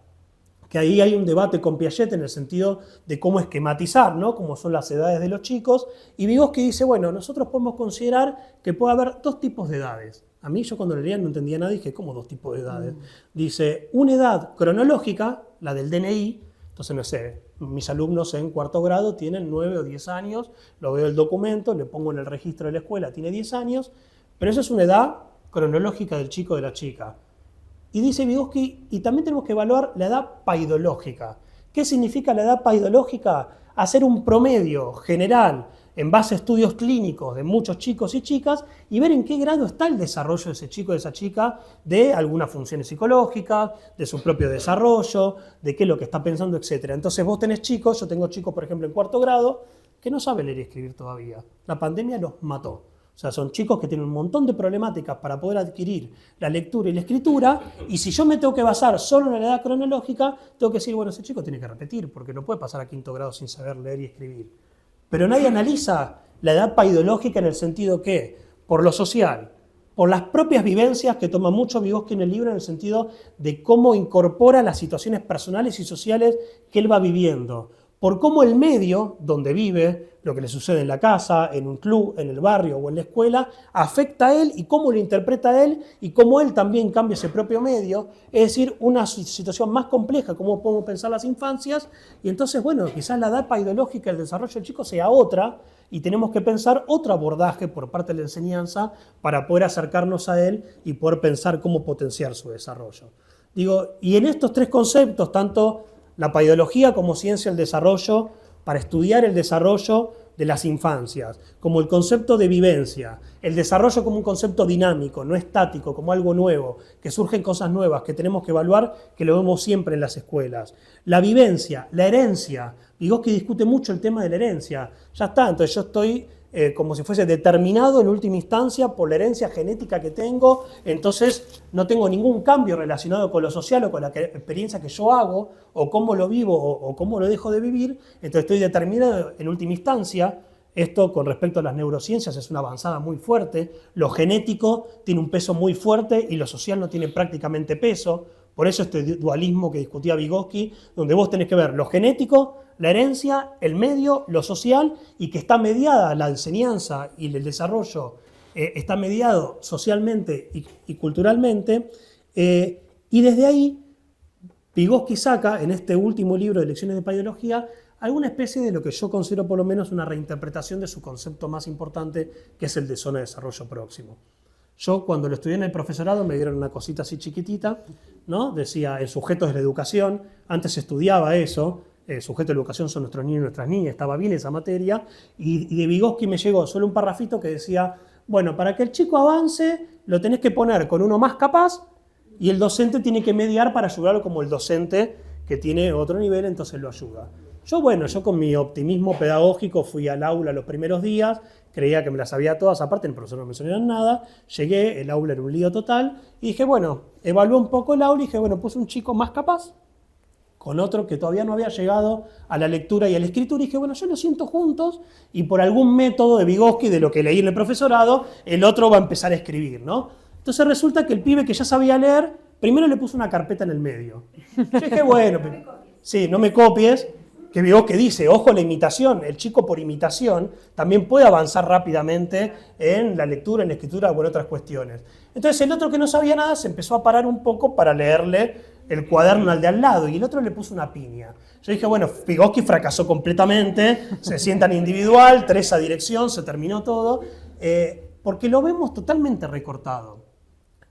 Speaker 2: Que ahí hay un debate con Piaget en el sentido de cómo esquematizar, ¿no? Cómo son las edades de los chicos. Y Vygotsky dice, bueno, nosotros podemos considerar que puede haber dos tipos de edades. A mí yo cuando leía no entendía nada y dije, ¿cómo dos tipos de edades? Dice, una edad cronológica, la del DNI, entonces no sé, mis alumnos en 4º grado tienen 9 o 10 años, lo veo el documento, le pongo en el registro de la escuela, tiene 10 años, pero esa es una edad cronológica del chico o de la chica. Y dice Vygotsky, y también tenemos que evaluar la edad paidológica. ¿Qué significa la edad paidológica? Hacer un promedio general en base a estudios clínicos de muchos chicos y chicas y ver en qué grado está el desarrollo de ese chico o de esa chica de algunas funciones psicológicas, de su propio desarrollo, de qué es lo que está pensando, etc. Entonces vos tenés chicos, yo tengo chicos por ejemplo en 4º grado, que no saben leer y escribir todavía. La pandemia los mató. O sea, son chicos que tienen un montón de problemáticas para poder adquirir la lectura y la escritura, y si yo me tengo que basar solo en la edad cronológica, tengo que decir, bueno, ese chico tiene que repetir, porque no puede pasar a 5º grado sin saber leer y escribir. Pero nadie analiza la edad paidológica en el sentido que, por lo social, por las propias vivencias que toma mucho Vygotsky en el libro, en el sentido de cómo incorpora las situaciones personales y sociales que él va viviendo, por cómo el medio donde vive, lo que le sucede en la casa, en un club, en el barrio o en la escuela, afecta a él y cómo lo interpreta a él y cómo él también cambia ese propio medio, es decir, una situación más compleja, cómo podemos pensar las infancias, y entonces, bueno, quizás la edad paidológica, el desarrollo del chico sea otra, y tenemos que pensar otro abordaje por parte de la enseñanza para poder acercarnos a él y poder pensar cómo potenciar su desarrollo. Digo, y en estos 3 conceptos, tanto la paidología como ciencia del desarrollo, para estudiar el desarrollo de las infancias, como el concepto de vivencia, el desarrollo como un concepto dinámico, no estático, como algo nuevo, que surgen cosas nuevas, que tenemos que evaluar, que lo vemos siempre en las escuelas. La vivencia, la herencia, Vygotsky discute mucho el tema de la herencia, ya está, entonces yo estoy como si fuese determinado en última instancia por la herencia genética que tengo, entonces no tengo ningún cambio relacionado con lo social o con la experiencia que yo hago, o cómo lo vivo o cómo lo dejo de vivir, entonces estoy determinado en última instancia. Esto con respecto a las neurociencias es una avanzada muy fuerte, lo genético tiene un peso muy fuerte y lo social no tiene prácticamente peso, por eso este dualismo que discutía Vygotsky, donde vos tenés que ver lo genético, la herencia, el medio, lo social, y que está mediada la enseñanza y el desarrollo, está mediado socialmente y culturalmente, y desde ahí Vygotsky saca en este último libro de Lecciones de Paidología alguna especie de lo que yo considero por lo menos una reinterpretación de su concepto más importante, que es el de zona de desarrollo próximo. Yo cuando lo estudié en el profesorado me dieron una cosita así chiquitita, ¿no? Decía el sujeto de la educación, antes se estudiaba eso, el sujeto de la educación son nuestros niños y nuestras niñas, estaba bien esa materia, y de Vygotsky me llegó solo un parrafito que decía, bueno, para que el chico avance lo tenés que poner con uno más capaz y el docente tiene que mediar para ayudarlo como el docente que tiene otro nivel, entonces lo ayuda. Yo con mi optimismo pedagógico fui al aula los primeros días, creía que me las sabía todas, aparte el profesor no me enseñaron nada, llegué, el aula era un lío total, y dije, bueno, evalué un poco el aula y dije, bueno, puse un chico más capaz, con otro que todavía no había llegado a la lectura y a la escritura, y dije, bueno, yo los siento juntos, y por algún método de Vygotsky, de lo que leí en el profesorado, el otro va a empezar a escribir, ¿no? Entonces resulta que el pibe que ya sabía leer, primero le puso una carpeta en el medio. Yo dije, bueno, sí, no me copies, que Vygotsky dice, ojo la imitación, el chico por imitación también puede avanzar rápidamente en la lectura, en la escritura o en otras cuestiones. Entonces el otro que no sabía nada se empezó a parar un poco para leerle el cuaderno al de al lado y el otro le puso una piña. Yo dije, bueno, Vygotsky fracasó completamente, se sientan individual, 3 a dirección, se terminó todo, porque lo vemos totalmente recortado.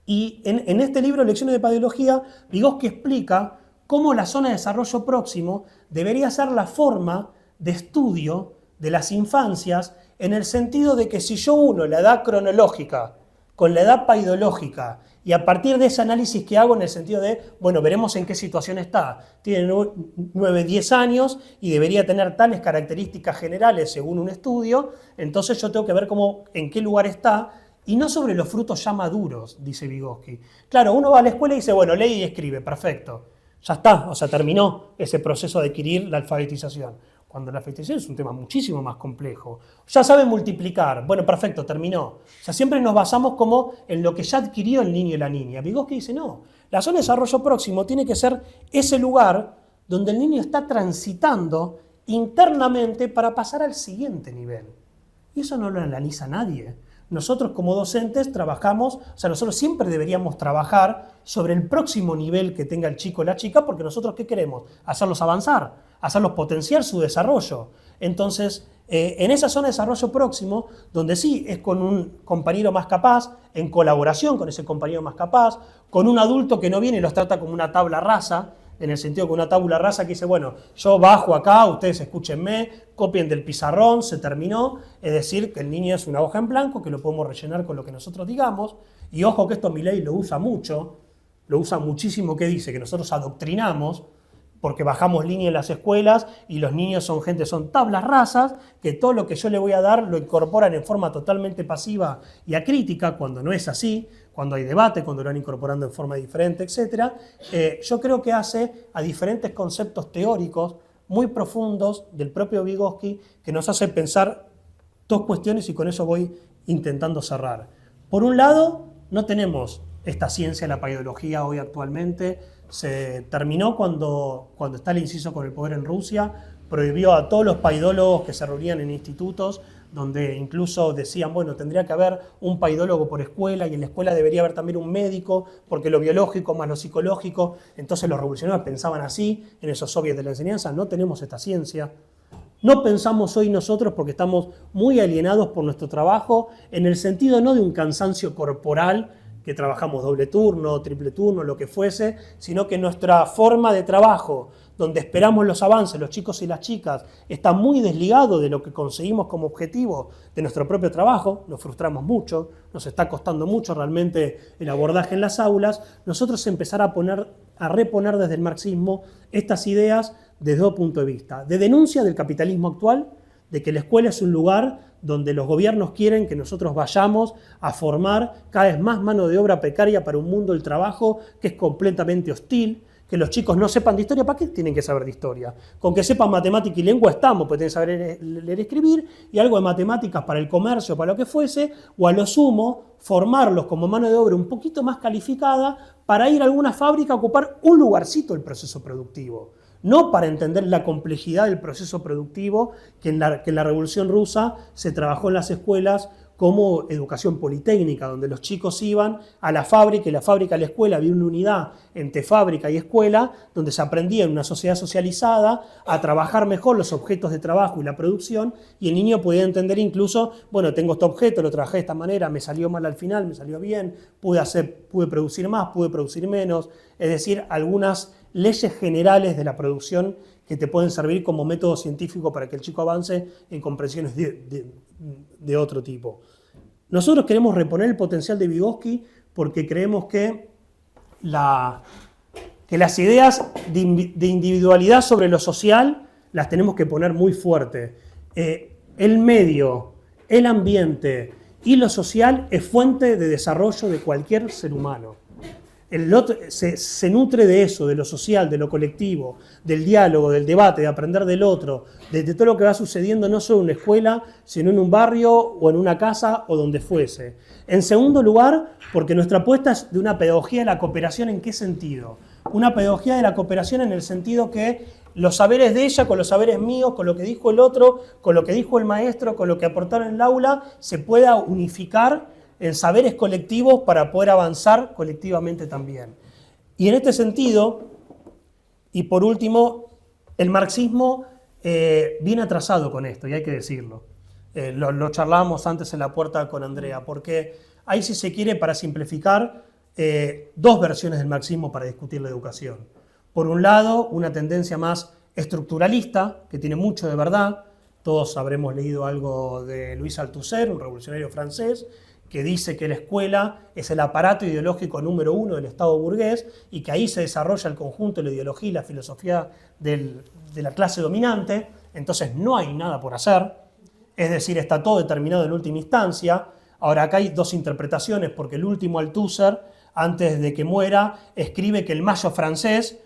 Speaker 2: Y en este libro, Lecciones de Paidología, Vygotsky explica cómo la zona de desarrollo próximo debería ser la forma de estudio de las infancias, en el sentido de que si yo uno la edad cronológica con la edad paidológica y a partir de ese análisis que hago en el sentido de, bueno, veremos en qué situación está, tiene 9, 10 años y debería tener tales características generales según un estudio, entonces yo tengo que ver en qué lugar está, y no sobre los frutos ya maduros, dice Vygotsky. Claro, uno va a la escuela y dice, bueno, lee y escribe, perfecto. Ya está, o sea, terminó ese proceso de adquirir la alfabetización. Cuando la alfabetización es un tema muchísimo más complejo. Ya sabe multiplicar, bueno, perfecto, terminó. O sea, siempre nos basamos como en lo que ya adquirió el niño y la niña. Vygotsky dice, no, la zona de desarrollo próximo tiene que ser ese lugar donde el niño está transitando internamente para pasar al siguiente nivel. Y eso no lo analiza nadie. Nosotros como docentes trabajamos, o sea, nosotros siempre deberíamos trabajar sobre el próximo nivel que tenga el chico o la chica, porque nosotros ¿qué queremos? Hacerlos avanzar. hacerlos potenciar su desarrollo. Entonces, en esa zona de desarrollo próximo, donde sí es con un compañero más capaz, en colaboración con ese compañero más capaz, con un adulto que no viene y los trata como una tabla rasa, en el sentido que una tabla rasa que dice, bueno, yo bajo acá, ustedes escúchenme, copien del pizarrón, se terminó, es decir, que el niño es una hoja en blanco, que lo podemos rellenar con lo que nosotros digamos, y ojo que esto Milei lo usa mucho, lo usa muchísimo, que dice que nosotros adoctrinamos, porque bajamos línea en las escuelas y los niños son tablas rasas, que todo lo que yo le voy a dar lo incorporan en forma totalmente pasiva y acrítica, cuando no es así, cuando hay debate, cuando lo van incorporando en forma diferente, etc. Yo creo que hace a diferentes conceptos teóricos muy profundos del propio Vygotsky que nos hace pensar dos cuestiones y con eso voy intentando cerrar. Por un lado, no tenemos esta ciencia de la paidología hoy actualmente. Se terminó cuando Stalin se hizo con el poder en Rusia, prohibió a todos los paidólogos que se reunían en institutos, donde incluso decían, bueno, tendría que haber un paidólogo por escuela y en la escuela debería haber también un médico, porque lo biológico más lo psicológico. Entonces los revolucionarios pensaban así, en esos soviets de la enseñanza. No tenemos esta ciencia. No pensamos hoy nosotros porque estamos muy alienados por nuestro trabajo, en el sentido no de un cansancio corporal, que trabajamos doble turno, triple turno, lo que fuese, sino que nuestra forma de trabajo, donde esperamos los avances, los chicos y las chicas, está muy desligado de lo que conseguimos como objetivo de nuestro propio trabajo, nos frustramos mucho, nos está costando mucho realmente el abordaje en las aulas, nosotros empezar a reponer desde el marxismo estas ideas desde dos puntos de vista, de denuncia del capitalismo actual, de que la escuela es un lugar donde los gobiernos quieren que nosotros vayamos a formar cada vez más mano de obra precaria para un mundo del trabajo que es completamente hostil, que los chicos no sepan de historia. ¿Para qué tienen que saber de historia? Con que sepan matemática y lengua estamos, pues tienen que saber leer y escribir, y algo de matemáticas para el comercio, para lo que fuese, o a lo sumo, formarlos como mano de obra un poquito más calificada para ir a alguna fábrica a ocupar un lugarcito del proceso productivo. No para entender la complejidad del proceso productivo que en la Revolución Rusa se trabajó en las escuelas como educación politécnica, donde los chicos iban a la fábrica y la fábrica a la escuela, había una unidad entre fábrica y escuela, donde se aprendía en una sociedad socializada a trabajar mejor los objetos de trabajo y la producción, y el niño podía entender incluso, bueno, tengo este objeto, lo trabajé de esta manera, me salió mal al final, me salió bien, pude producir más, pude producir menos, es decir, algunas leyes generales de la producción que te pueden servir como método científico para que el chico avance en comprensiones de otro tipo. Nosotros queremos reponer el potencial de Vygotsky porque creemos que las ideas de individualidad sobre lo social las tenemos que poner muy fuerte. El medio, el ambiente y lo social es fuente de desarrollo de cualquier ser humano. El otro se nutre de eso, de lo social, de lo colectivo, del diálogo, del debate, de aprender del otro, de todo lo que va sucediendo no solo en una escuela, sino en un barrio o en una casa o donde fuese. En segundo lugar, porque nuestra apuesta es de una pedagogía de la cooperación. ¿En qué sentido? Una pedagogía de la cooperación en el sentido que los saberes de ella con los saberes míos, con lo que dijo el otro, con lo que dijo el maestro, con lo que aportaron en el aula, se pueda unificar en saberes colectivos para poder avanzar colectivamente también. Y en este sentido, y por último, el marxismo viene atrasado con esto, y hay que decirlo. Lo charlábamos antes en la puerta con Andrea, porque hay, si se quiere, para simplificar, dos versiones del marxismo para discutir la educación. Por un lado, una tendencia más estructuralista, que tiene mucho de verdad. Todos habremos leído algo de Louis Althusser, un revolucionario francés, que dice que la escuela es el aparato ideológico número uno del Estado burgués y que ahí se desarrolla el conjunto de la ideología y la filosofía de la clase dominante. Entonces no hay nada por hacer, es decir, está todo determinado en última instancia. Ahora acá hay dos interpretaciones, porque el último Althusser, antes de que muera, escribe que el mayo francés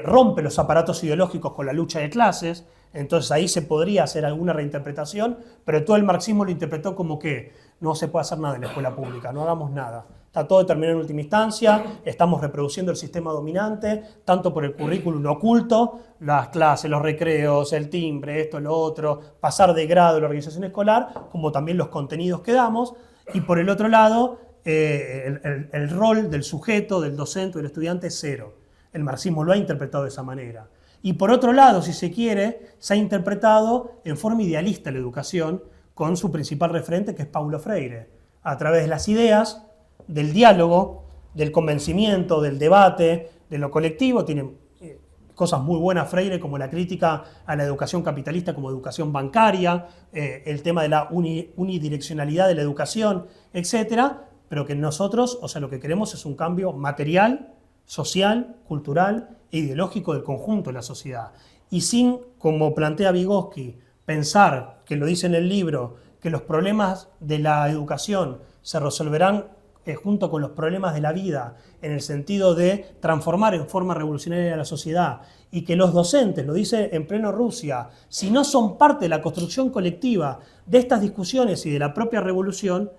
Speaker 2: rompe los aparatos ideológicos con la lucha de clases. Entonces ahí se podría hacer alguna reinterpretación, pero todo el marxismo lo interpretó como que no se puede hacer nada en la escuela pública, no hagamos nada. Está todo determinado en última instancia, estamos reproduciendo el sistema dominante, tanto por el currículum oculto, las clases, los recreos, el timbre, esto, lo otro, pasar de grado la organización escolar, como también los contenidos que damos, y por el otro lado, el rol del sujeto, del docente, del estudiante es cero. El marxismo lo ha interpretado de esa manera. Y por otro lado, si se quiere, se ha interpretado en forma idealista la educación con su principal referente, que es Paulo Freire, a través de las ideas, del diálogo, del convencimiento, del debate, de lo colectivo. Tiene cosas muy buenas Freire, como la crítica a la educación capitalista como educación bancaria, el tema de la unidireccionalidad de la educación, etcétera, pero que nosotros, o sea, lo que queremos es un cambio material, social, cultural e ideológico del conjunto de la sociedad. Y sin, como plantea Vygotsky, pensar, que lo dice en el libro, que los problemas de la educación se resolverán junto con los problemas de la vida, en el sentido de transformar en forma revolucionaria la sociedad, y que los docentes, lo dice en pleno Rusia, si no son parte de la construcción colectiva de estas discusiones y de la propia revolución,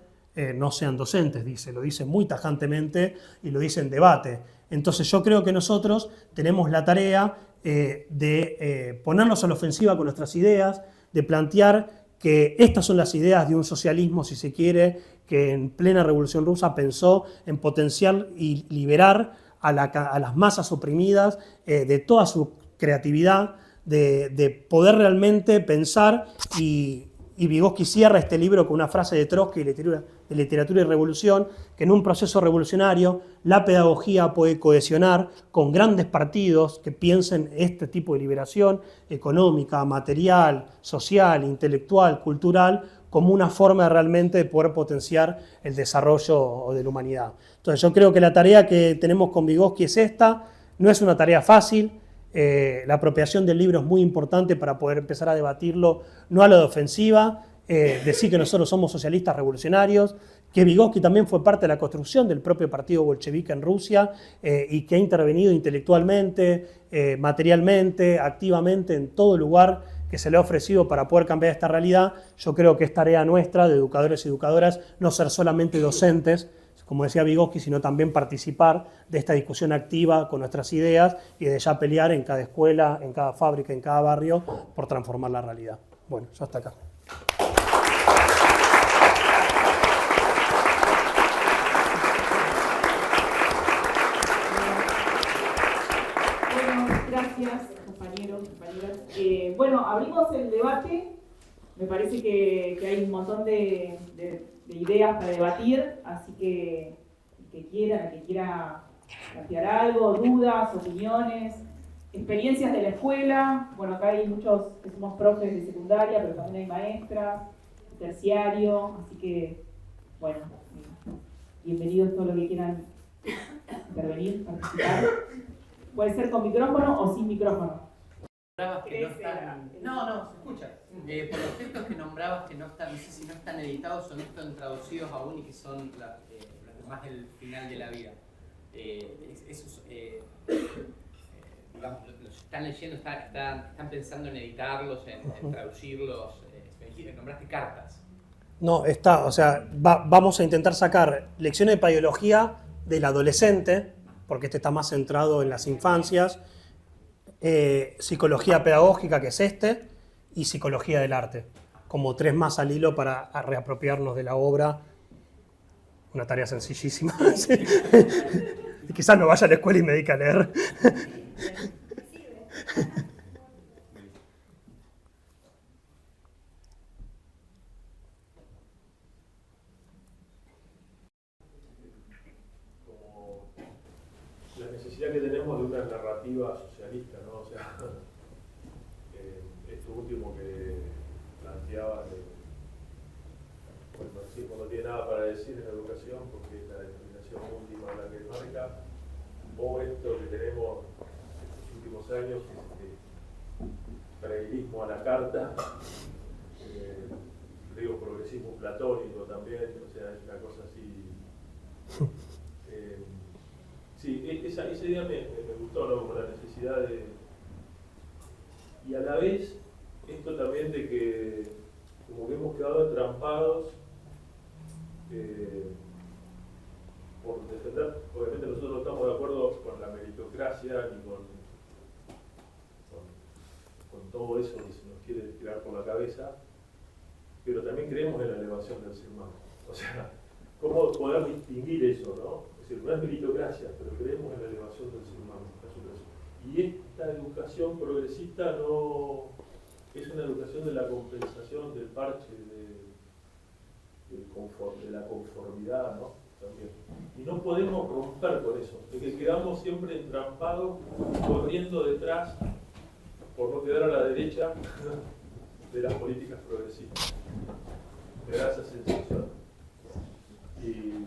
Speaker 2: no sean docentes, dice, lo dice muy tajantemente y lo dice en debate. Entonces yo creo que nosotros tenemos la tarea de ponernos a la ofensiva con nuestras ideas, de plantear que estas son las ideas de un socialismo, si se quiere, que en plena Revolución Rusa pensó en potenciar y liberar a las masas oprimidas de toda su creatividad, de poder realmente pensar. Y Vygotsky cierra este libro con una frase de Trotsky, de Literatura y Revolución, que en un proceso revolucionario la pedagogía puede cohesionar con grandes partidos que piensen este tipo de liberación económica, material, social, intelectual, cultural, como una forma realmente de poder potenciar el desarrollo de la humanidad. Entonces yo creo que la tarea que tenemos con Vygotsky es esta, no es una tarea fácil. La apropiación del libro es muy importante para poder empezar a debatirlo, no a la de ofensiva, decir que nosotros somos socialistas revolucionarios, que Vygotsky también fue parte de la construcción del propio partido bolchevique en Rusia y que ha intervenido intelectualmente, materialmente, activamente en todo lugar que se le ha ofrecido para poder cambiar esta realidad. Yo creo que es tarea nuestra, de educadores y educadoras, no ser solamente docentes, como decía Vygotsky, sino también participar de esta discusión activa con nuestras ideas y de ya pelear en cada escuela, en cada fábrica, en cada barrio, por transformar la realidad. Bueno, ya hasta acá.
Speaker 1: Bueno, gracias, compañeros, compañeras. Bueno, abrimos el debate. Me parece que hay un montón de ideas para debatir, así que el que quiera plantear algo, dudas, opiniones, experiencias de la escuela. Bueno, acá hay muchos que somos profes de secundaria, pero también hay maestras, de terciario, así que, bueno, bienvenidos todos los que quieran intervenir, participar. Puede ser con micrófono o sin micrófono.
Speaker 4: Que no están... No, se escucha. Por los textos que nombrabas que no están, no sé si no están editados o no están traducidos aún y que son los más del final de la vida. Esos, digamos, los están leyendo, están pensando en editarlos, en traducirlos. Nombraste cartas.
Speaker 2: No, está, o sea, vamos a intentar sacar lecciones de biología del adolescente, porque este está más centrado en las infancias, psicología pedagógica, que es y psicología del arte, como 3 más al hilo para reapropiarnos de la obra. Una tarea sencillísima. Quizás no vaya a la escuela y me dedique a leer.
Speaker 5: Como la necesidad que tenemos de una narrativa socialista, ¿no? O sea, esto último que planteaba, bueno, el marxismo no tiene nada para decir en la educación porque es la determinación última la que marca, o esto que tenemos en los últimos años, freísmo a la carta, digo progresismo platónico también, o sea, es una cosa así. Sí, esa idea me gustó, ¿no? Como la necesidad de... Y a la vez, esto también de que como que hemos quedado atrampados por defender, obviamente nosotros no estamos de acuerdo con la meritocracia ni con todo eso que se nos quiere tirar por la cabeza, pero también creemos en la elevación del ser humano. O sea, ¿cómo poder distinguir eso, no? Es decir, no es meritocracia, pero creemos en la elevación del ser humano. Y Y esta educación progresista no es una educación de la compensación, del parche, de la conformidad, ¿no? También. Y no podemos romper con eso, de que quedamos siempre entrampados, corriendo detrás, por no quedar a la derecha de las políticas progresistas. Me da esa sensación. Y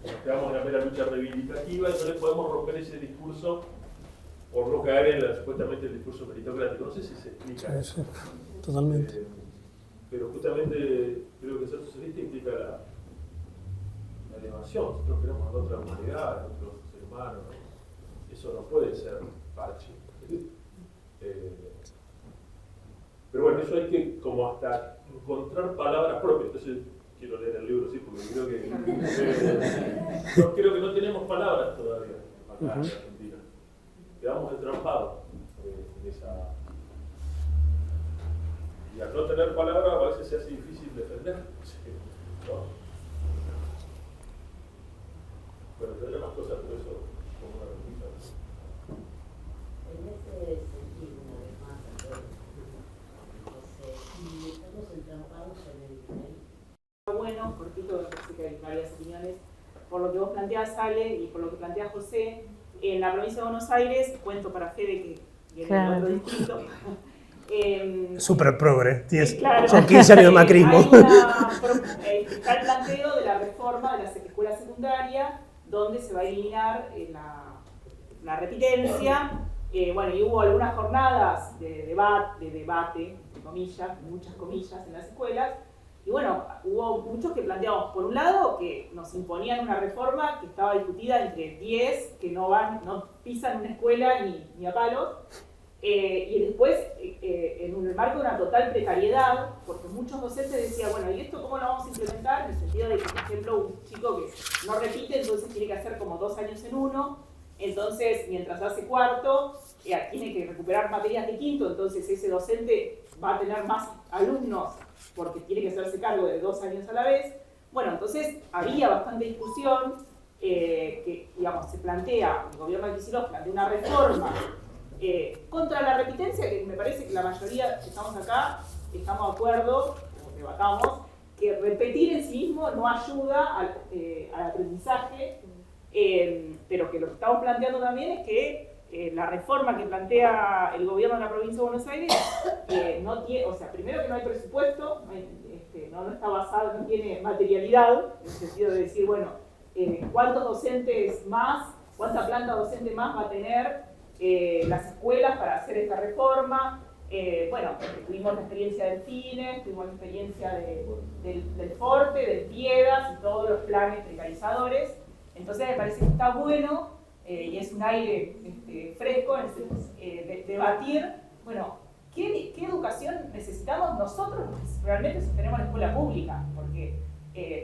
Speaker 5: nos quedamos en la mera lucha reivindicativa y no le podemos romper ese discurso por no caer en supuestamente el discurso meritocrático. No sé si se explica.
Speaker 2: Sí, totalmente.
Speaker 5: Pero justamente creo que ser socialista implica la elevación. Nosotros queremos a otra humanidad, a otros seres humanos, ¿no? Eso no puede ser parche. Pero bueno, eso hay que como hasta encontrar palabras propias. Entonces quiero leer el libro, sí, porque creo que yo creo que no tenemos palabras todavía acá en Argentina. Quedamos entrampados en esa. Y al no tener palabras a veces se hace difícil defender. ¿No? Bueno, tendré más cosas, pero eso como una repita.
Speaker 6: En ese sentido, una vez más, José, y estamos entrampados en el tren.
Speaker 1: Bueno, cortito, me parece que hay varias opiniones. Por lo que vos planteás, Ale, y por lo que plantea José, en la provincia de Buenos Aires, cuento para Fede que viene de otro distrito.
Speaker 2: Súper progre,
Speaker 1: Claro,
Speaker 2: son 15 años de macrismo.
Speaker 1: Está el planteo de la reforma de la escuela secundaria, donde se va a eliminar la repitencia. Bueno, y hubo algunas jornadas de debate, entre comillas, muchas comillas, en las escuelas. Y bueno, hubo muchos que planteamos, por un lado, que nos imponían una reforma que estaba discutida entre 10 que no pisan una escuela ni a palos, y después en el marco de una total precariedad, porque muchos docentes decían, bueno, ¿y esto cómo lo vamos a implementar? En el sentido de que, por ejemplo, un chico que no repite, entonces tiene que hacer como 2 años en uno, entonces mientras hace cuarto, tiene que recuperar materias de quinto, entonces ese docente va a tener más alumnos porque tiene que hacerse cargo de 2 años a la vez. Bueno, entonces había bastante discusión que, digamos, se plantea, el gobierno de Kicillof plantea una reforma contra la repitencia, que me parece que la mayoría que estamos acá estamos de acuerdo, o debatamos, que repetir en sí mismo no ayuda al aprendizaje, pero que lo que estamos planteando también es que la reforma que plantea el gobierno de la provincia de Buenos Aires no tiene, o sea, primero que no hay presupuesto, no está basado, no tiene materialidad, en el sentido de decir, bueno, cuántos docentes más, cuánta planta docente más va a tener las escuelas para hacer esta reforma. Bueno, tuvimos la experiencia del FINES, tuvimos la experiencia del FORTE, del PIEDAS y todos los planes precarizadores. Entonces me parece que está bueno y es un aire fresco en debatir, bueno, ¿qué educación necesitamos nosotros que realmente sostenemos la escuela pública? Porque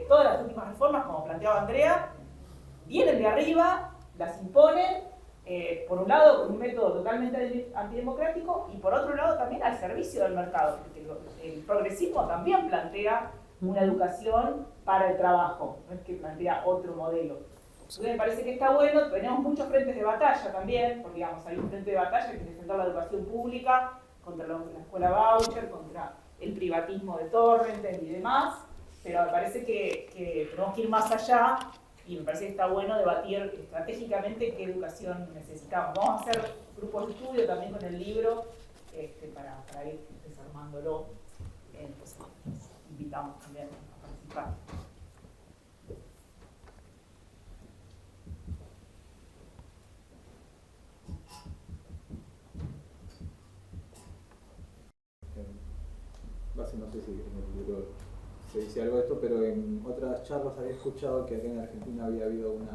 Speaker 1: todas las últimas reformas, como planteaba Andrea, vienen de arriba, las imponen, por un lado con un método totalmente antidemocrático y por otro lado también al servicio del mercado, porque el progresismo también plantea una educación para el trabajo, no es que plantea otro modelo. Entonces me parece que está bueno, tenemos muchos frentes de batalla también, porque digamos, hay un frente de batalla que es defender la educación pública contra la escuela voucher, contra el privatismo de torrentes y demás, pero me parece que tenemos que ir más allá y me parece que está bueno debatir estratégicamente qué educación necesitamos. Vamos a hacer grupos de estudio también con el libro para ir desarmándolo. Entonces, invitamos también a participar.
Speaker 7: No sé si en el libro se dice algo de esto, pero en otras charlas había escuchado que acá en Argentina había habido un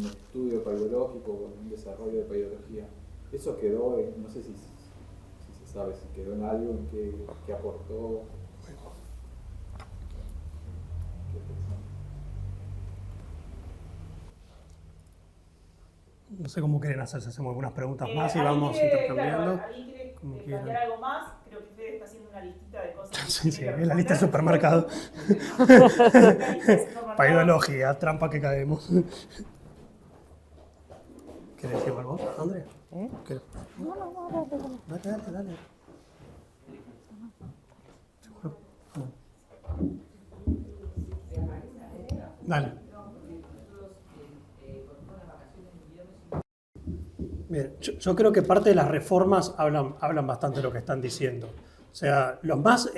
Speaker 7: estudio paleológico, un desarrollo de paleología. Eso quedó, no sé si se sabe, si quedó en algo en que aportó.
Speaker 2: No sé cómo quieren hacerse, hacemos algunas preguntas más y vamos intercambiando.
Speaker 1: Claro, ¿alguien quiere plantear algo más? Creo que Fede está haciendo una listita de cosas.
Speaker 2: Sí, es la lista del supermercado. Paleología, trampa que caemos. ¿Querés decir algo, Andrea?
Speaker 3: ¿Eh?
Speaker 2: ¿Qué?
Speaker 3: No,
Speaker 2: Dale. ¿Seguro? Dale. Bien, yo creo que parte de las reformas hablan bastante de lo que están diciendo. O sea, los más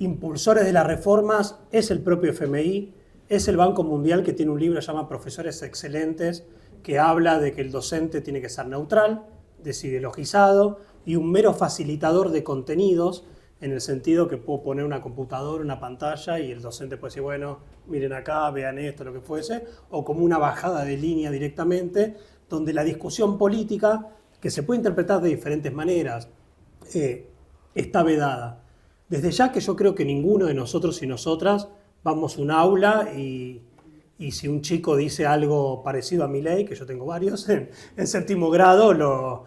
Speaker 2: impulsores de las reformas es el propio FMI, es el Banco Mundial, que tiene un libro que se llama Profesores Excelentes, que habla de que el docente tiene que ser neutral, desideologizado y un mero facilitador de contenidos, en el sentido que puedo poner una computadora, una pantalla y el docente puede decir, bueno, miren acá, vean esto, lo que fuese, o como una bajada de línea directamente, donde la discusión política, que se puede interpretar de diferentes maneras, está vedada. Desde ya que yo creo que ninguno de nosotros y nosotras vamos a un aula y si un chico dice algo parecido a Milei, que yo tengo varios, en séptimo grado lo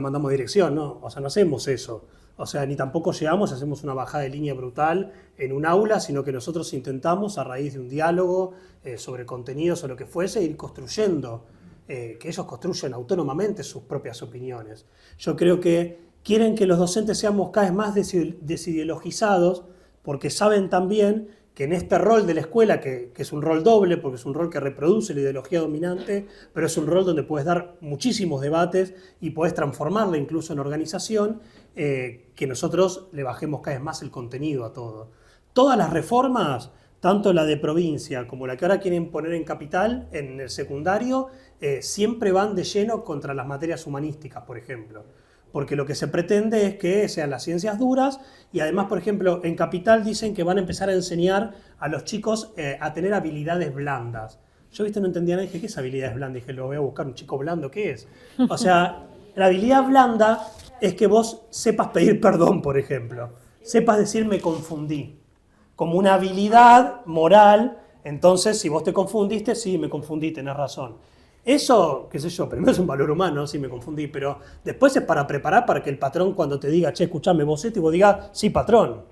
Speaker 2: mandamos a dirección, ¿no? O sea, no hacemos eso. O sea, ni tampoco llegamos, hacemos una bajada de línea brutal en un aula, sino que nosotros intentamos, a raíz de un diálogo sobre contenidos o lo que fuese, ir construyendo, que ellos construyen autónomamente sus propias opiniones. Yo creo que quieren que los docentes seamos cada vez más desideologizados, porque saben también que en este rol de la escuela, que es un rol doble, porque es un rol que reproduce la ideología dominante, pero es un rol donde puedes dar muchísimos debates y puedes transformarla incluso en organización, que nosotros le bajemos cada vez más el contenido a todo. Todas las reformas, tanto la de provincia como la que ahora quieren poner en capital, en el secundario, siempre van de lleno contra las materias humanísticas, por ejemplo. Porque lo que se pretende es que sean las ciencias duras y además, por ejemplo, en Capital dicen que van a empezar a enseñar a los chicos a tener habilidades blandas. Yo, no entendía nada, dije, ¿qué es habilidades blandas? Dije, lo voy a buscar, un chico blando, ¿qué es? O sea, la habilidad blanda es que vos sepas pedir perdón, por ejemplo. Sepas decir, me confundí. Como una habilidad moral, entonces, si vos te confundiste, sí, me confundí, tenés razón. Eso, qué sé yo, primero es un valor humano, sí me confundí, pero después es para preparar para que el patrón cuando te diga, che, escuchame vos esto, y vos digas, sí, patrón.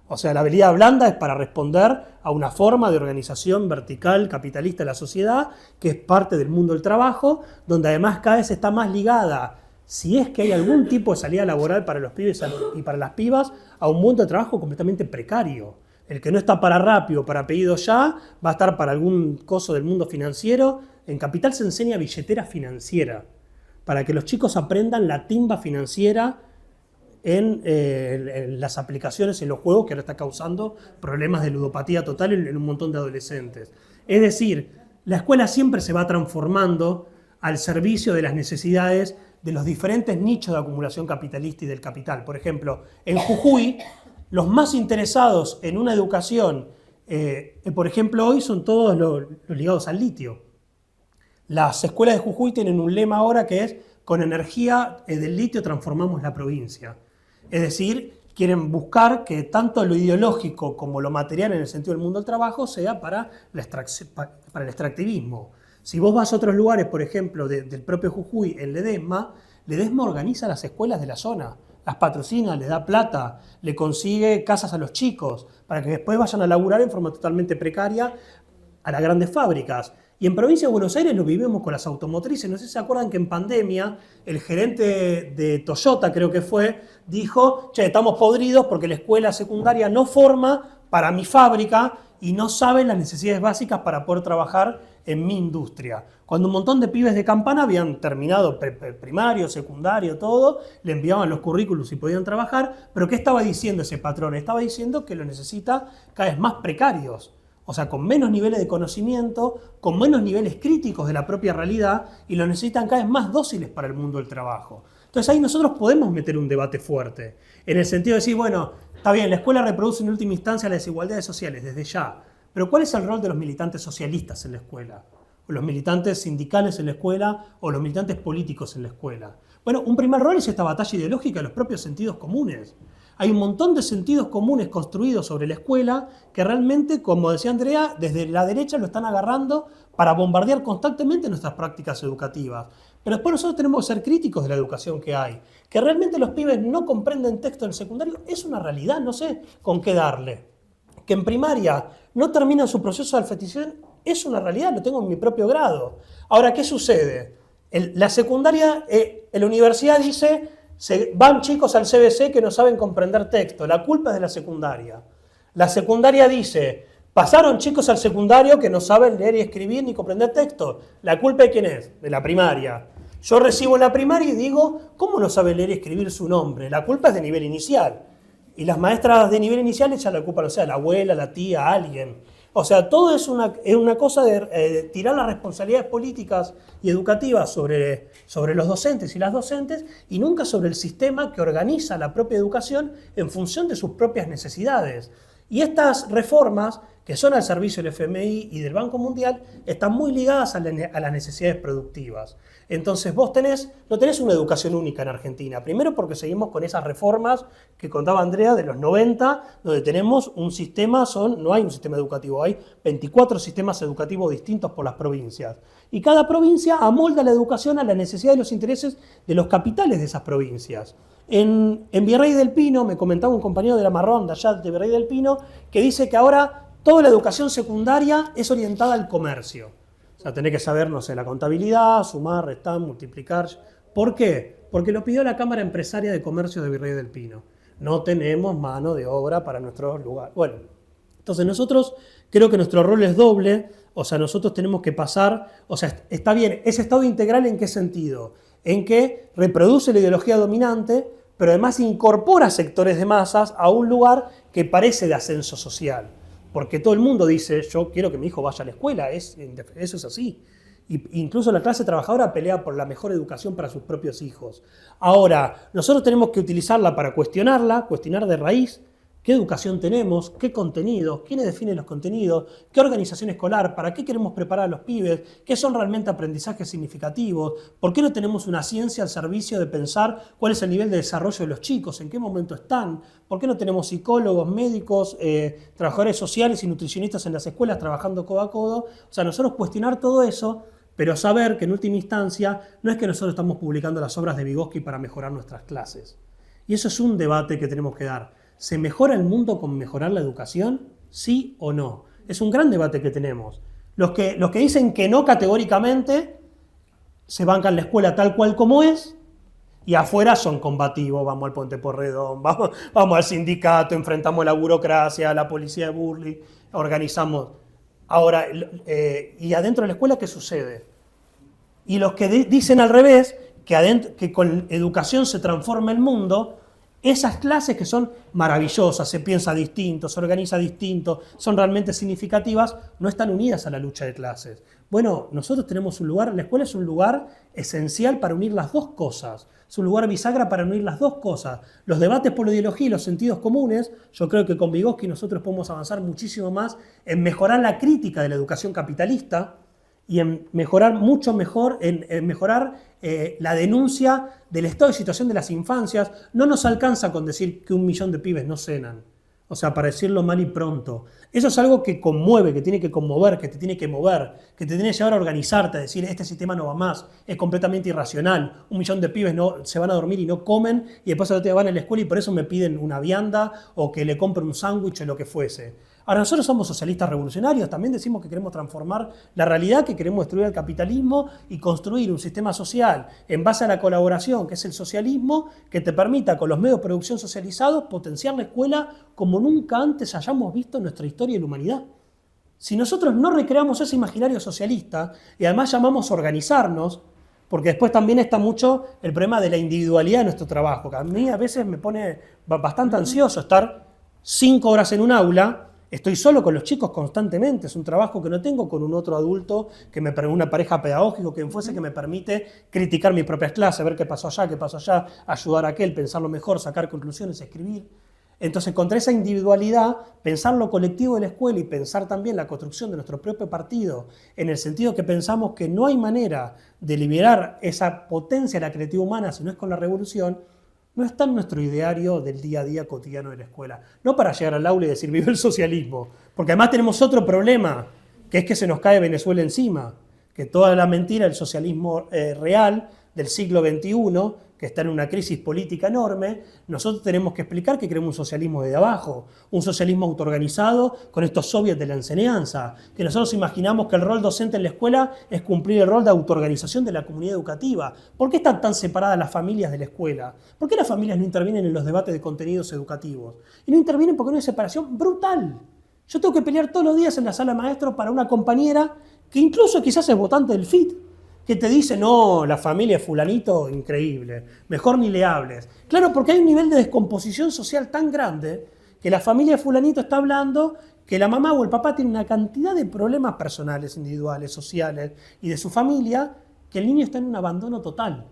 Speaker 2: O sea, la habilidad blanda es para responder a una forma de organización vertical, capitalista de la sociedad, que es parte del mundo del trabajo, donde además cada vez está más ligada, si es que hay algún tipo de salida laboral para los pibes y para las pibas, a un mundo de trabajo completamente precario. El que no está para rápido, para pedido ya, va a estar para algún coso del mundo financiero. En Capital se enseña billetera financiera, para que los chicos aprendan la timba financiera en las aplicaciones, en los juegos, que ahora está causando problemas de ludopatía total en un montón de adolescentes. Es decir, la escuela siempre se va transformando al servicio de las necesidades de los diferentes nichos de acumulación capitalista y del capital. Por ejemplo, en Jujuy, los más interesados en una educación, por ejemplo, hoy son todos los ligados al litio. Las escuelas de Jujuy tienen un lema ahora que es, con energía del litio transformamos la provincia. Es decir, quieren buscar que tanto lo ideológico como lo material en el sentido del mundo del trabajo sea para el extractivismo. Si vos vas a otros lugares, por ejemplo, del propio Jujuy, en Ledesma organiza las escuelas de la zona. Las patrocina, les da plata, le consigue casas a los chicos para que después vayan a laburar en forma totalmente precaria a las grandes fábricas. Y en Provincia de Buenos Aires lo vivimos con las automotrices. No sé si se acuerdan que en pandemia el gerente de Toyota, creo que fue, dijo, che, estamos podridos porque la escuela secundaria no forma para mi fábrica y no sabe las necesidades básicas para poder trabajar en mi industria. Cuando un montón de pibes de Campana habían terminado primario, secundario, todo, le enviaban los currículos y podían trabajar, pero ¿qué estaba diciendo ese patrón? Estaba diciendo que lo necesita cada vez más precarios, o sea, con menos niveles de conocimiento, con menos niveles críticos de la propia realidad, y lo necesitan cada vez más dóciles para el mundo del trabajo. Entonces ahí nosotros podemos meter un debate fuerte, en el sentido de decir, bueno, está bien, la escuela reproduce en última instancia las desigualdades sociales, desde ya, pero ¿cuál es el rol de los militantes socialistas en la escuela? O los militantes sindicales en la escuela, o los militantes políticos en la escuela. Bueno, un primer rol es esta batalla ideológica de los propios sentidos comunes. Hay un montón de sentidos comunes construidos sobre la escuela que realmente, como decía Andrea, desde la derecha lo están agarrando para bombardear constantemente nuestras prácticas educativas. Pero después nosotros tenemos que ser críticos de la educación que hay. Que realmente los pibes no comprenden texto en el secundario es una realidad, no sé con qué darle. Que en primaria no terminan su proceso de alfabetización es una realidad, lo tengo en mi propio grado. Ahora, ¿qué sucede? La secundaria, en la universidad dice, van chicos al CBC que no saben comprender texto. La culpa es de la secundaria. La secundaria dice, pasaron chicos al secundario que no saben leer y escribir ni comprender texto. ¿La culpa de quién es? De la primaria. Yo recibo en la primaria y digo, ¿cómo no sabe leer y escribir su nombre? La culpa es de nivel inicial. Y las maestras de nivel inicial echan la culpa, o sea, la abuela, la tía, alguien. O sea, todo es una cosa de tirar las responsabilidades políticas y educativas sobre los docentes y las docentes y nunca sobre el sistema que organiza la propia educación en función de sus propias necesidades. Y estas reformas, que son al servicio del FMI y del Banco Mundial, están muy ligadas a las necesidades productivas. Entonces vos no tenés una educación única en Argentina. Primero porque seguimos con esas reformas que contaba Andrea de los 90, donde tenemos un sistema, no hay un sistema educativo, hay 24 sistemas educativos distintos por las provincias. Y cada provincia amolda la educación a la necesidad y los intereses de los capitales de esas provincias. En Virrey del Pino, me comentaba un compañero de la Marrón, de allá de Virrey del Pino, que dice que ahora toda la educación secundaria es orientada al comercio. O sea, tenés que saber, no sé, la contabilidad, sumar, restar, multiplicar. ¿Por qué? Porque lo pidió la Cámara Empresaria de Comercio de Virrey del Pino. No tenemos mano de obra para nuestro lugar. Bueno, entonces nosotros creo que nuestro rol es doble. O sea, nosotros tenemos que pasar, o sea, está bien, ¿ese Estado integral en qué sentido? En que reproduce la ideología dominante, pero además incorpora sectores de masas a un lugar que parece de ascenso social. Porque todo el mundo dice, yo quiero que mi hijo vaya a la escuela, eso es así. Incluso la clase trabajadora pelea por la mejor educación para sus propios hijos. Ahora, nosotros tenemos que utilizarla para cuestionar de raíz qué educación tenemos, qué contenidos, quiénes definen los contenidos, qué organización escolar, para qué queremos preparar a los pibes, qué son realmente aprendizajes significativos, por qué no tenemos una ciencia al servicio de pensar cuál es el nivel de desarrollo de los chicos, en qué momento están, por qué no tenemos psicólogos, médicos, trabajadores sociales y nutricionistas en las escuelas trabajando codo a codo. O sea, nosotros cuestionar todo eso, pero saber que en última instancia no es que nosotros estamos publicando las obras de Vygotsky para mejorar nuestras clases. Y eso es un debate que tenemos que dar. ¿Se mejora el mundo con mejorar la educación? ¿Sí o no? Es un gran debate que tenemos. Los que dicen que no categóricamente se bancan la escuela tal cual como es y afuera son combativos. Vamos al Puente Porredón, vamos al sindicato, enfrentamos la burocracia, la policía de Burley, organizamos. Ahora, ¿y adentro de la escuela qué sucede? Y los que dicen al revés, que con educación se transforma el mundo, esas clases que son maravillosas, se piensa distinto, se organiza distinto, son realmente significativas, no están unidas a la lucha de clases. Bueno, nosotros tenemos un lugar, la escuela es un lugar esencial para unir las dos cosas, es un lugar bisagra para unir las dos cosas. Los debates por la ideología y los sentidos comunes, yo creo que con Vygotsky nosotros podemos avanzar muchísimo más en mejorar la crítica de la educación capitalista, y en mejorar mucho mejor, en mejorar la denuncia del estado de situación de las infancias. No nos alcanza con decir que 1 millón de pibes no cenan. O sea, para decirlo mal y pronto. Eso es algo que conmueve, que tiene que conmover, que te tiene que mover, que te tiene que llevar a organizarte, a decir, este sistema no va más, es completamente irracional. 1 millón de pibes se van a dormir y no comen, y después al otro día van a la escuela y por eso me piden una vianda o que le compre un sándwich o lo que fuese. Ahora, nosotros somos socialistas revolucionarios, también decimos que queremos transformar la realidad, que queremos destruir el capitalismo y construir un sistema social en base a la colaboración, que es el socialismo, que te permita con los medios de producción socializados potenciar la escuela como nunca antes hayamos visto en nuestra historia de la humanidad. Si nosotros no recreamos ese imaginario socialista y además llamamos a organizarnos, porque después también está mucho el problema de la individualidad de nuestro trabajo, que a mí a veces me pone bastante ansioso estar 5 horas en un aula. Estoy solo con los chicos constantemente, es un trabajo que no tengo con un otro adulto, una pareja pedagógica, quien fuese, que me permite criticar mis propias clases, ver qué pasó allá, ayudar a aquel, pensarlo mejor, sacar conclusiones, escribir. Entonces, contra esa individualidad, pensar lo colectivo de la escuela y pensar también la construcción de nuestro propio partido, en el sentido que pensamos que no hay manera de liberar esa potencia de la creatividad humana si no es con la revolución, no está en nuestro ideario del día a día cotidiano de la escuela. No para llegar al aula y decir vive el socialismo, porque además tenemos otro problema, que es que se nos cae Venezuela encima, que toda la mentira del socialismo real del siglo XXI, que está en una crisis política enorme, nosotros tenemos que explicar que queremos un socialismo desde abajo, un socialismo autoorganizado con estos soviets de la enseñanza, que nosotros imaginamos que el rol docente en la escuela es cumplir el rol de autoorganización de la comunidad educativa. ¿Por qué están tan separadas las familias de la escuela? ¿Por qué las familias no intervienen en los debates de contenidos educativos? Y no intervienen porque hay una separación brutal. Yo tengo que pelear todos los días en la sala de maestros para una compañera que incluso quizás es votante del FIT, que te dice, no, la familia de fulanito, increíble, mejor ni le hables. Claro, porque hay un nivel de descomposición social tan grande que la familia de fulanito está hablando que la mamá o el papá tiene una cantidad de problemas personales, individuales, sociales y de su familia, que el niño está en un abandono total.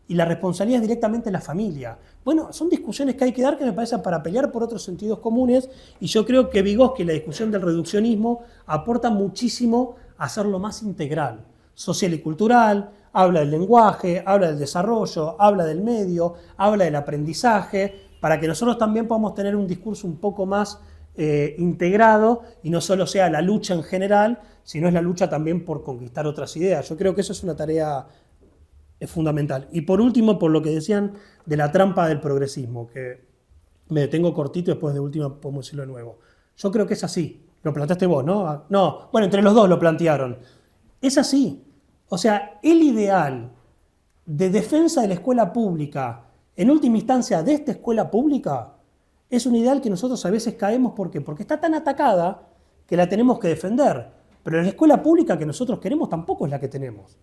Speaker 2: Y la responsabilidad es directamente de la familia. Bueno, son discusiones que hay que dar que me parece para pelear por otros sentidos comunes, y yo creo que Vygotsky, la discusión del reduccionismo, aporta muchísimo a hacerlo más integral. Social y cultural, habla del lenguaje, habla del desarrollo, habla del medio, habla del aprendizaje, para que nosotros también podamos tener un discurso un poco más integrado y no solo sea la lucha en general, sino es la lucha también por conquistar otras ideas. Yo creo que eso es una tarea fundamental. Y por último, por lo que decían de la trampa del progresismo, que me detengo cortito y después de última podemos decirlo de nuevo. Yo creo que es así. Lo planteaste vos, ¿no? No, bueno, entre los dos lo plantearon. Es así. O sea, el ideal de defensa de la escuela pública, en última instancia de esta escuela pública, es un ideal que nosotros a veces caemos. ¿Por qué? Porque está tan atacada que la tenemos que defender. Pero la escuela pública que nosotros queremos tampoco es la que tenemos.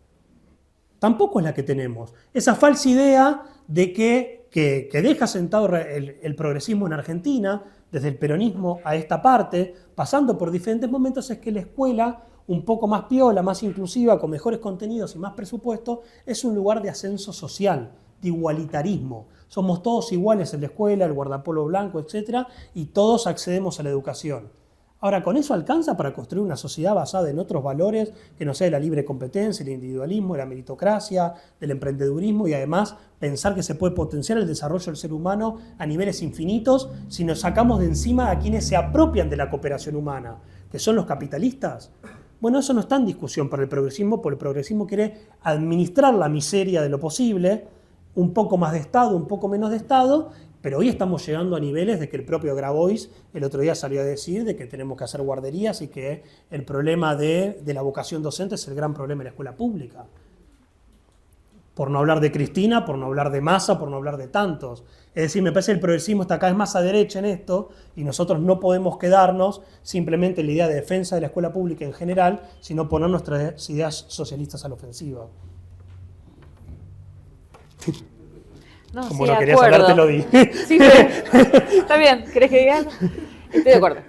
Speaker 2: Tampoco es la que tenemos. Esa falsa idea de que deja sentado el progresismo en Argentina, desde el peronismo a esta parte, pasando por diferentes momentos, es que la escuela, un poco más piola, más inclusiva, con mejores contenidos y más presupuesto, es un lugar de ascenso social, de igualitarismo. Somos todos iguales en la escuela, el guardapolvo blanco, etc., y todos accedemos a la educación. Ahora, ¿con eso alcanza para construir una sociedad basada en otros valores que no sea de la libre competencia, el individualismo, la meritocracia, del emprendedurismo, y además pensar que se puede potenciar el desarrollo del ser humano a niveles infinitos si nos sacamos de encima a quienes se apropian de la cooperación humana, que son los capitalistas? Bueno, eso no está en discusión para el progresismo, porque el progresismo quiere administrar la miseria de lo posible, un poco más de Estado, un poco menos de Estado, pero hoy estamos llegando a niveles de que el propio Grabois el otro día salió a decir de que tenemos que hacer guarderías y que el problema de la vocación docente es el gran problema de la escuela pública. Por no hablar de Cristina, por no hablar de Massa, por no hablar de tantos. Es decir, me parece que el progresismo está cada vez más a derecha en esto y nosotros no podemos quedarnos simplemente en la idea de defensa de la escuela pública en general, sino poner nuestras ideas socialistas a la ofensiva.
Speaker 3: No,
Speaker 2: Como
Speaker 3: sí,
Speaker 2: no querías hablar, te lo di.
Speaker 3: Sí, pero, está bien, ¿querés que diga algo? Estoy de acuerdo.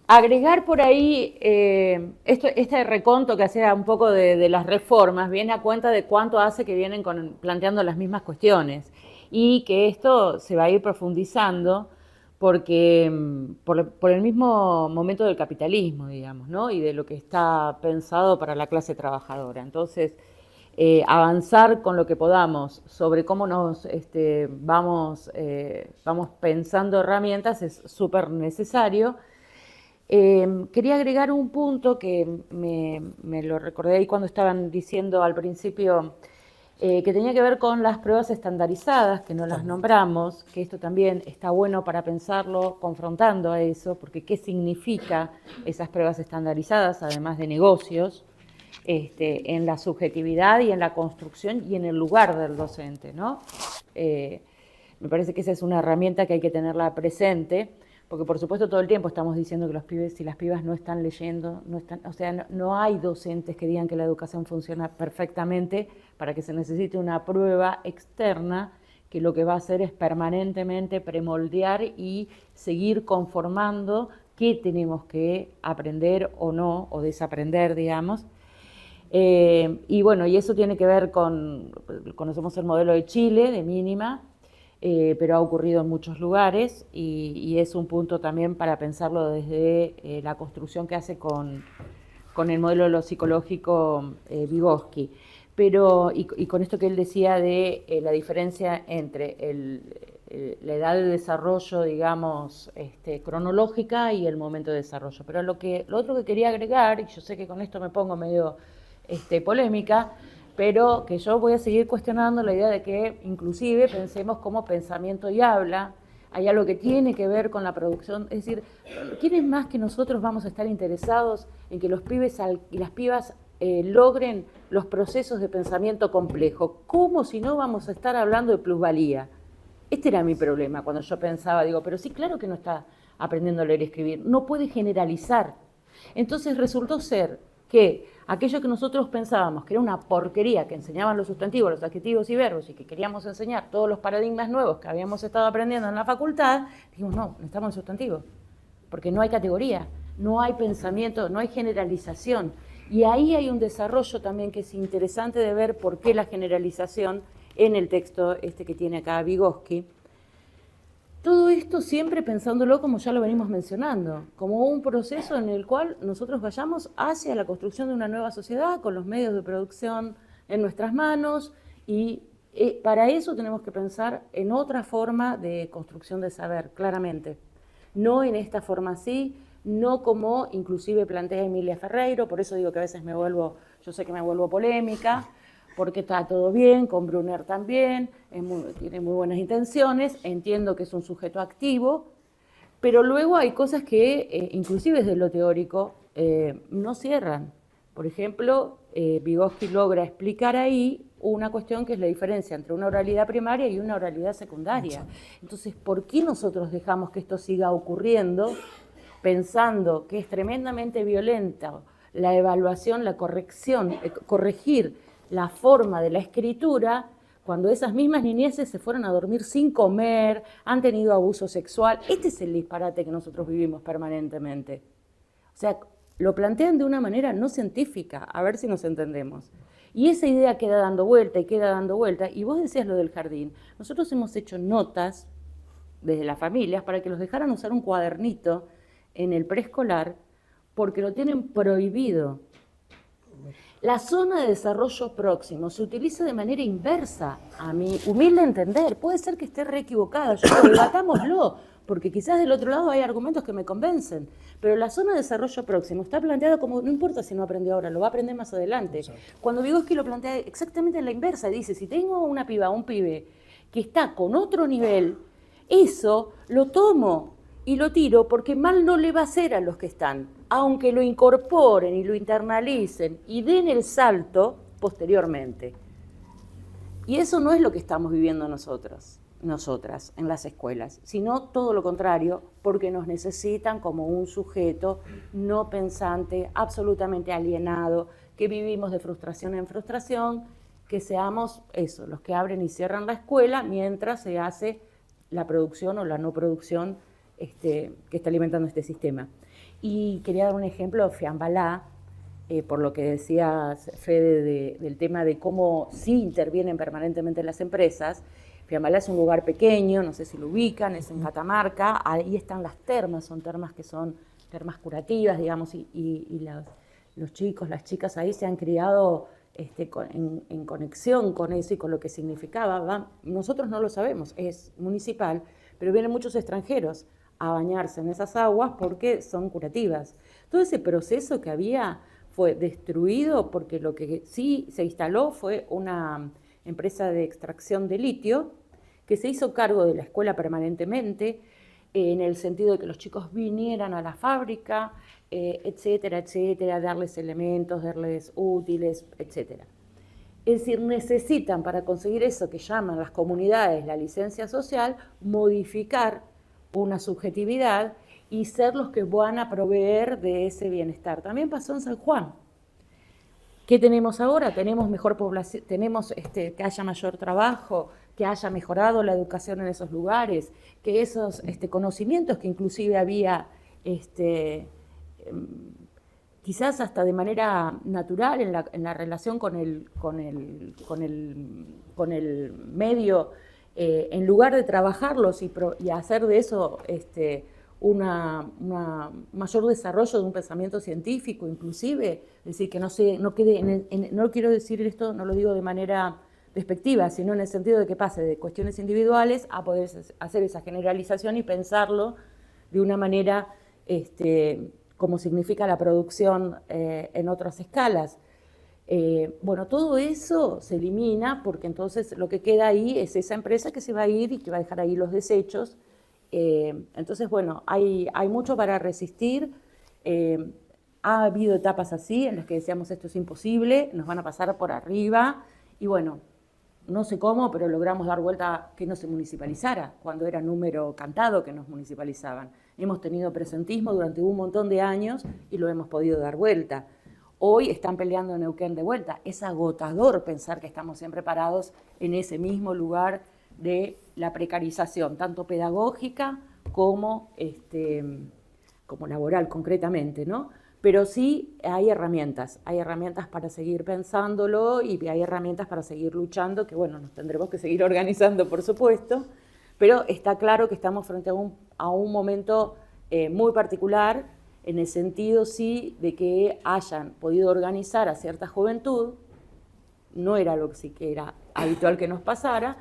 Speaker 3: Agregar por ahí este reconto que hacía un poco de las reformas, viene a cuenta de cuánto hace que vienen planteando las mismas cuestiones y que esto se va a ir profundizando porque por el mismo momento del capitalismo, digamos, ¿no? Y de lo que está pensado para la clase trabajadora. Entonces, avanzar con lo que podamos sobre cómo nos vamos pensando herramientas es súper necesario. Quería agregar un punto que me lo recordé ahí cuando estaban diciendo al principio, que tenía que ver con las pruebas estandarizadas, que no las nombramos, que esto también está bueno para pensarlo confrontando a eso, porque ¿qué significa esas pruebas estandarizadas, además de negocios? En la subjetividad y en la construcción y en el lugar del docente, ¿no? Me parece que esa es una herramienta que hay que tenerla presente, porque por supuesto todo el tiempo estamos diciendo que los pibes y las pibas no están leyendo, no hay docentes que digan que la educación funciona perfectamente para que se necesite una prueba externa que lo que va a hacer es permanentemente premoldear y seguir conformando qué tenemos que aprender o no, o desaprender, digamos. Y bueno, y eso tiene que ver conocemos el modelo de Chile, de mínima, pero ha ocurrido en muchos lugares y es un punto también para pensarlo desde la construcción que hace con el modelo de lo psicológico Vygotsky. Pero, y con esto que él decía de la diferencia entre la edad de desarrollo, digamos, cronológica y el momento de desarrollo. Pero lo otro que quería agregar, y yo sé que con esto me pongo medio polémica, pero que yo voy a seguir cuestionando la idea de que inclusive pensemos como pensamiento y habla. Hay algo que tiene que ver con la producción, es decir, ¿quiénes más que nosotros vamos a estar interesados en que los pibes y las pibas logren los procesos de pensamiento complejo? ¿Cómo si no vamos a estar hablando de plusvalía? Este era mi problema cuando yo pensaba, digo, pero sí, claro que no está aprendiendo a leer y escribir, no puede generalizar. Entonces resultó ser que aquello que nosotros pensábamos que era una porquería, que enseñaban los sustantivos, los adjetivos y verbos, y que queríamos enseñar todos los paradigmas nuevos que habíamos estado aprendiendo en la facultad, dijimos, no, necesitamos el sustantivo, porque no hay categoría, no hay pensamiento, no hay generalización. Y ahí hay un desarrollo también que es interesante de ver por qué la generalización en el texto este que tiene acá Vygotsky. Todo esto siempre pensándolo, como ya lo venimos mencionando, como un proceso en el cual nosotros vayamos hacia la construcción de una nueva sociedad con los medios de producción en nuestras manos, y para eso tenemos que pensar en otra forma de construcción de saber, claramente. No en esta forma así, no como inclusive plantea Emilia Ferreiro, por eso digo que a veces yo sé que me vuelvo polémica, porque está todo bien, con Brunner también, tiene muy buenas intenciones, entiendo que es un sujeto activo, pero luego hay cosas que, inclusive desde lo teórico, no cierran. Por ejemplo, Vygotsky logra explicar ahí una cuestión que es la diferencia entre una oralidad primaria y una oralidad secundaria. Entonces, ¿por qué nosotros dejamos que esto siga ocurriendo pensando que es tremendamente violenta la evaluación, la corrección, corregir la forma de la escritura, cuando esas mismas niñeces se fueron a dormir sin comer, han tenido abuso sexual? Este es el disparate que nosotros vivimos permanentemente. O sea, lo plantean de una manera no científica, a ver si nos entendemos. Y esa idea queda dando vuelta y queda dando vuelta, y vos decías lo del jardín. Nosotros hemos hecho notas desde las familias para que los dejaran usar un cuadernito en el preescolar, porque lo tienen prohibido. La zona de desarrollo próximo se utiliza de manera inversa, a mi humilde entender. Puede ser que esté re equivocada, debatámoslo, porque quizás del otro lado hay argumentos que me convencen. Pero la zona de desarrollo próximo está planteada como, no importa si no aprendió ahora, lo va a aprender más adelante. Exacto. Cuando Vygotsky lo plantea exactamente en la inversa, dice, si tengo una piba, un pibe, que está con otro nivel, eso lo tomo y lo tiro porque mal no le va a hacer a los que están, aunque lo incorporen y lo internalicen y den el salto posteriormente. Y eso no es lo que estamos viviendo nosotras en las escuelas, sino todo lo contrario, porque nos necesitan como un sujeto no pensante, absolutamente alienado, que vivimos de frustración en frustración, que seamos eso, los que abren y cierran la escuela mientras se hace la producción o la no producción que está alimentando este sistema. Y quería dar un ejemplo, Fiambalá, por lo que decías, Fede, del tema de cómo sí intervienen permanentemente las empresas. Fiambalá es un lugar pequeño, no sé si lo ubican, es en Catamarca, ahí están las termas, son termas que son termas curativas, digamos, y los chicos, las chicas ahí se han criado en conexión con eso y con lo que significaba. Nosotros no lo sabemos, es municipal, pero vienen muchos extranjeros a bañarse en esas aguas porque son curativas. Todo ese proceso que había fue destruido porque lo que sí se instaló fue una empresa de extracción de litio que se hizo cargo de la escuela permanentemente, en el sentido de que los chicos vinieran a la fábrica, etcétera, etcétera, darles elementos, darles útiles, etcétera. Es decir, necesitan para conseguir eso que llaman las comunidades la licencia social, modificar una subjetividad y ser los que van a proveer de ese bienestar. También pasó en San Juan. ¿Qué tenemos ahora? Tenemos mejor población, tenemos que haya mayor trabajo, que haya mejorado la educación en esos lugares, que esos conocimientos que inclusive había quizás hasta de manera natural en la relación con el medio, en lugar de trabajarlos y hacer de eso un mayor desarrollo de un pensamiento científico, inclusive, es decir, que no quede, no quiero decir esto, no lo digo de manera despectiva, sino en el sentido de que pase de cuestiones individuales a poder hacer esa generalización y pensarlo de una manera como significa la producción en otras escalas. Bueno, todo eso se elimina porque entonces lo que queda ahí es esa empresa que se va a ir y que va a dejar ahí los desechos. Entonces, bueno, hay mucho para resistir. Ha habido etapas así en las que decíamos esto es imposible, nos van a pasar por arriba y bueno, no sé cómo, pero logramos dar vuelta que no se municipalizara cuando era número cantado que nos municipalizaban. Hemos tenido presentismo durante un montón de años y lo hemos podido dar vuelta. Hoy están peleando en Neuquén de vuelta. Es agotador pensar que estamos siempre parados en ese mismo lugar de la precarización, tanto pedagógica como laboral concretamente, ¿no? Pero sí hay herramientas para seguir pensándolo y hay herramientas para seguir luchando, que bueno, nos tendremos que seguir organizando, por supuesto, pero está claro que estamos frente a un momento muy particular, en el sentido, sí, de que hayan podido organizar a cierta juventud, no era lo que era habitual que nos pasara,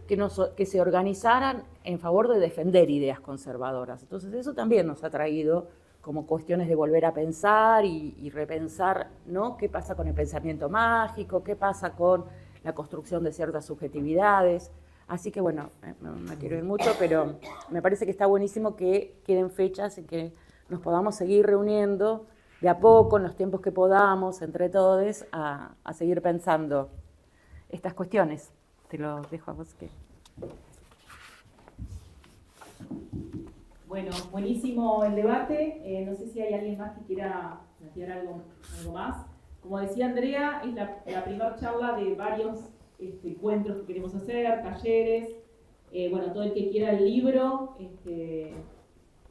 Speaker 3: que se organizaran en favor de defender ideas conservadoras. Entonces eso también nos ha traído como cuestiones de volver a pensar y repensar, ¿no? ¿Qué pasa con el pensamiento mágico? ¿Qué pasa con la construcción de ciertas subjetividades? Así que bueno, no me quiero ir mucho, pero me parece que está buenísimo que queden fechas en que nos podamos seguir reuniendo de a poco, en los tiempos que podamos, entre todos, a seguir pensando estas cuestiones. Te lo dejo a vos.
Speaker 1: Bueno, buenísimo el debate. No sé si hay alguien más que quiera plantear algo más. Como decía Andrea, es la primera charla de varios encuentros que queremos hacer, talleres. Bueno, todo el que quiera el libro, se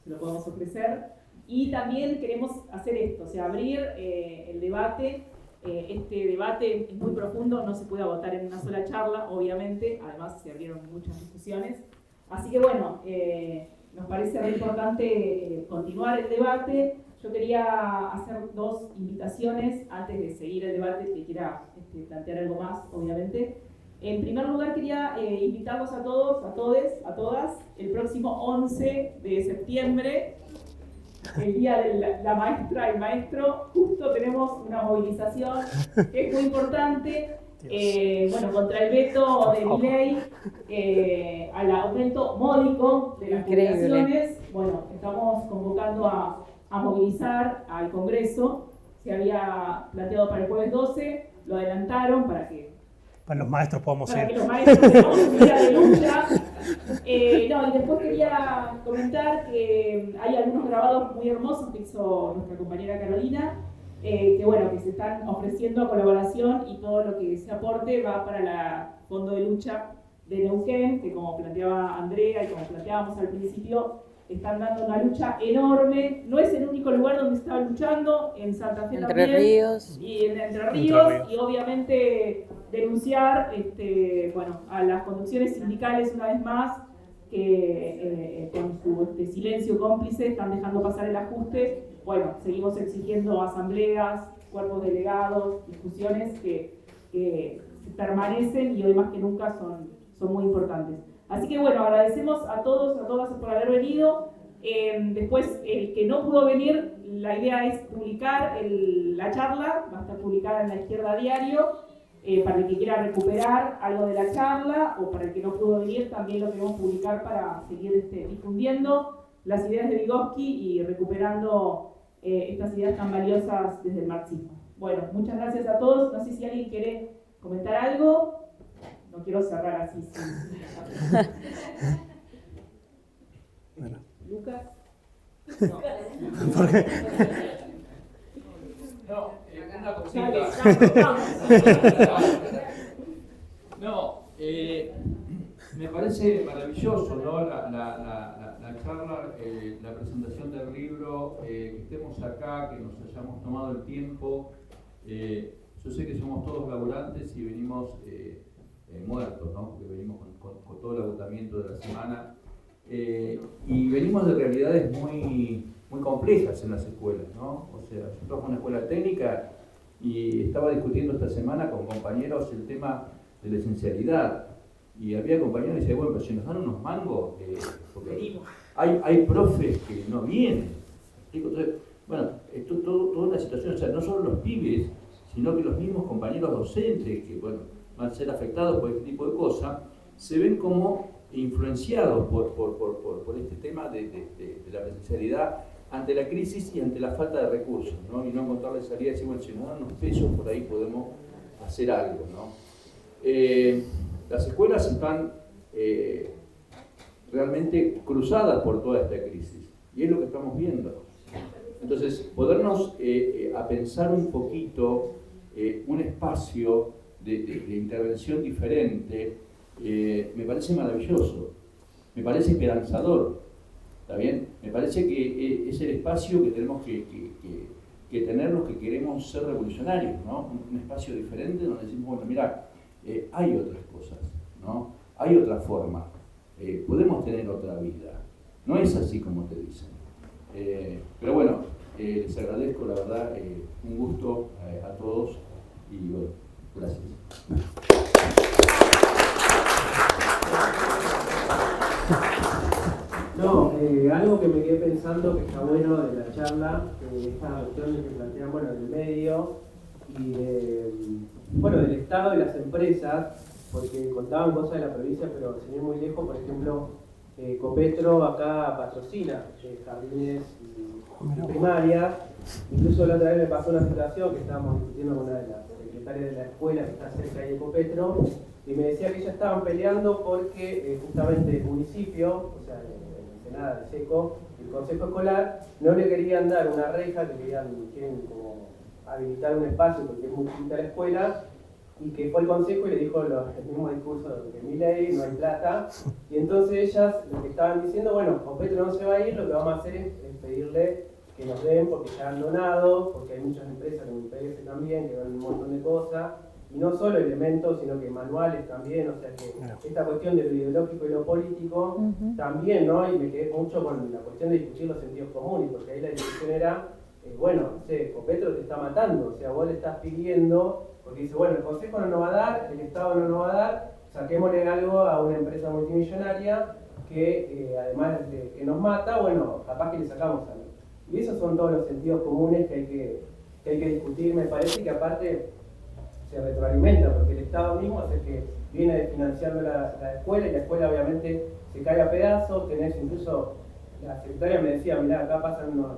Speaker 1: lo podemos ofrecer. Y también queremos hacer esto, o sea, abrir el debate. Este debate es muy profundo, no se puede agotar en una sola charla, obviamente. Además, se abrieron muchas discusiones. Así que bueno, nos parece muy importante continuar el debate. Yo quería hacer dos invitaciones antes de seguir el debate, que quiera plantear algo más, obviamente. En primer lugar, quería invitarlos a todos, a todas, el próximo 11 de septiembre, el día de la maestra y maestro, justo tenemos una movilización que es muy importante, bueno, contra el veto de Milei al aumento módico de las jubilaciones. Bueno, estamos convocando a movilizar al Congreso. Se había planteado para el jueves 12, lo adelantaron para
Speaker 2: los maestros podamos ir.
Speaker 1: Para que los maestros tengamos un día de lucha. Y después quería comentar que hay algunos grabados muy hermosos que hizo nuestra compañera Carolina, que se están ofreciendo a colaboración, y todo lo que se aporte va para el Fondo de Lucha de Neuquén, que como planteaba Andrea y como planteábamos al principio, están dando una lucha enorme. No es el único lugar donde están luchando, en Santa Fe
Speaker 3: Entre
Speaker 1: también.
Speaker 3: Ríos.
Speaker 1: Y en Entre Ríos, y obviamente denunciar a las conducciones sindicales una vez más, que con su silencio cómplice están dejando pasar el ajuste. Bueno, seguimos exigiendo asambleas, cuerpos delegados, discusiones que permanecen y hoy más que nunca son muy importantes. Así que bueno, agradecemos a todos, a todas por haber venido. Después, el que no pudo venir, la idea es publicar la charla, va a estar publicada en La Izquierda Diario, para el que quiera recuperar algo de la charla, o para el que no pudo venir, también lo queremos publicar para seguir difundiendo las ideas de Vygotsky y recuperando estas ideas tan valiosas desde el marxismo. Bueno, muchas gracias a todos. No sé si alguien quiere comentar algo. No quiero cerrar así.
Speaker 2: Bueno.
Speaker 1: Lucas.
Speaker 2: No.
Speaker 8: Una cosita. No, me parece maravilloso, ¿no? La charla, la presentación del libro, que estemos acá, que nos hayamos tomado el tiempo. Yo sé que somos todos laburantes y venimos muertos, ¿no? Porque venimos con todo el agotamiento de la semana. Y venimos de realidades muy complejas en las escuelas, ¿no? O sea, yo trabajo en una escuela técnica y estaba discutiendo esta semana con compañeros el tema de la esencialidad. Y había compañeros que decían, bueno, pero si nos dan unos mangos, porque hay profes que no vienen. Entonces, bueno, toda una situación, o sea, no solo los pibes, sino que los mismos compañeros docentes, que bueno, van a ser afectados por este tipo de cosas, se ven como influenciados por este tema de la presencialidad ante la crisis y ante la falta de recursos, ¿no? Y no encontrarle salida y decir, bueno, si nos dan unos pesos, por ahí podemos hacer algo, ¿no? Las escuelas están realmente cruzadas por toda esta crisis, y es lo que estamos viendo. Entonces, podernos a pensar un poquito un espacio de intervención diferente, me parece maravilloso, me parece esperanzador, ¿está bien? Me parece que es el espacio que tenemos que tener los que queremos ser revolucionarios, ¿no? Un espacio diferente donde decimos, bueno, mirá, hay otras cosas, ¿no? Hay otra forma, podemos tener otra vida, no es así como te dicen. Pero bueno, les agradezco, la verdad, un gusto a todos y bueno, gracias.
Speaker 9: No, algo que me quedé pensando que está bueno de la charla, esta cuestión que plantean, bueno, del medio y del Estado y las empresas, porque contaban cosas de la provincia, pero sin ir muy lejos, por ejemplo, Copetro acá patrocina jardines y primarias. Incluso la otra vez me pasó una situación que estábamos discutiendo con una de las secretarias de la escuela que está cerca ahí de Copetro, y me decía que ellas estaban peleando porque justamente el municipio, o sea, Ensenada, de Seco, el consejo escolar, no le querían dar una reja, que quieren como habilitar un espacio porque es muy chiquita la escuela, y que fue el consejo y le dijo el mismo discurso de Milei, no hay plata, y entonces ellas lo que estaban diciendo, bueno, Copetro no se va a ir, lo que vamos a hacer es pedirle que nos den porque ya han donado, porque hay muchas empresas como IPF también que dan un montón de cosas, y no solo elementos, sino que manuales también, o sea que esta cuestión de lo ideológico y lo político también, ¿no? Y me quedé mucho con la cuestión de discutir los sentidos comunes, porque ahí la discusión era, bueno, no sé, Copetro te está matando, o sea, vos le estás pidiendo, porque dice, bueno, el Consejo no nos va a dar, el Estado no nos va a dar, saquémosle algo a una empresa multimillonaria que además de que nos mata, bueno, capaz que le sacamos algo. Y esos son todos los sentidos comunes que hay que discutir, me parece que aparte se retroalimenta, porque el Estado mismo es el que viene financiando la escuela, y la escuela obviamente se cae a pedazos, tenés incluso, la secretaria me decía, mirá, acá pasan unos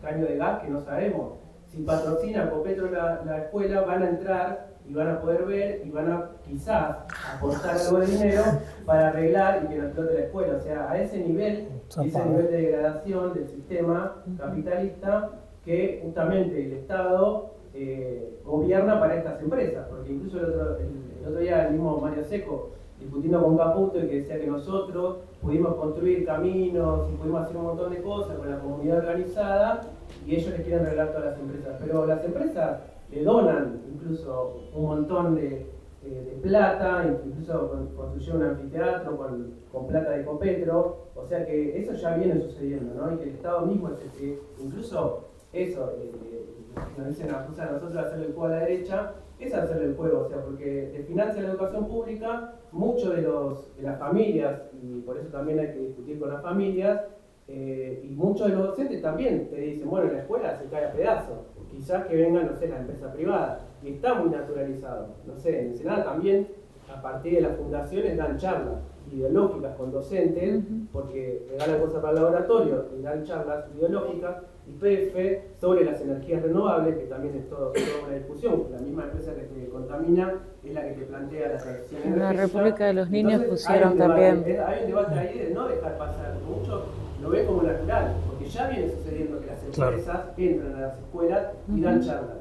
Speaker 9: caños de gas que no sabemos, si patrocina Copetro la escuela, van a entrar y van a poder ver y van a quizás aportar algo de dinero para arreglar y que no explote la escuela, o sea, a ese nivel de degradación del sistema capitalista que justamente el Estado gobierna para estas empresas, porque incluso el otro día el mismo Mario Seco discutiendo con Caputo y que decía que nosotros pudimos construir caminos y pudimos hacer un montón de cosas con la comunidad organizada y ellos les quieren arreglar todas las empresas, pero las empresas le donan incluso un montón de plata, incluso construyeron un anfiteatro con plata de Copetro, o sea que eso ya viene sucediendo, ¿no? Y que el Estado mismo es el que, incluso eso, nos dicen acusa a nosotros de hacerle el juego a la derecha, es hacerle el juego, o sea, porque te financia la educación pública, muchos de las familias, y por eso también hay que discutir con las familias, y muchos de los docentes también te dicen, bueno, la escuela se cae a pedazos, quizás que vengan, no sé, la empresa privada, y está muy naturalizado, no sé, en Ensenada también, a partir de las fundaciones dan charlas ideológicas con docentes, porque regalan cosas para el laboratorio, y dan charlas ideológicas, IPF, sobre las energías renovables, que también es toda una discusión, la misma empresa que te contamina es la que te plantea la transición energética.
Speaker 3: En la República de los Niños
Speaker 9: entonces,
Speaker 3: pusieron también.
Speaker 9: Hay un debate ahí de no dejar pasar, muchos lo ven como natural, porque ya viene sucediendo que las empresas entran a las escuelas y dan charlas.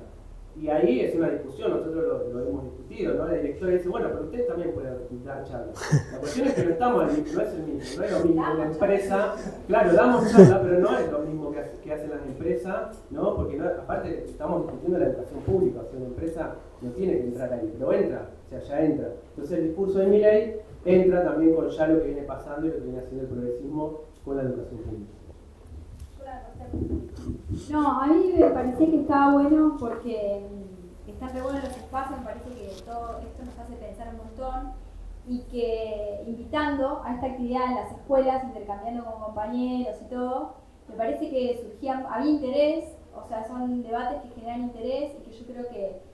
Speaker 9: Y ahí es una discusión, nosotros lo hemos discutido, ¿no? La directora dice, bueno, pero ustedes también pueden dar charlas. La cuestión es que no estamos, no es el mismo, no es lo mismo la empresa, claro, damos charlas, pero no es lo mismo que hacen las empresas, ¿no? Porque aparte estamos discutiendo la educación pública, o sea, una empresa no tiene que entrar ahí, pero entra, o sea, ya entra. Entonces el discurso de Milei entra también con ya lo que viene pasando y lo que viene haciendo el progresismo con la educación pública.
Speaker 10: No, a mí me parecía que estaba bueno porque están re buenos los espacios, me parece que todo esto nos hace pensar un montón y que invitando a esta actividad en las escuelas, intercambiando con compañeros y todo, me parece que había interés o sea, son debates que generan interés y que yo creo que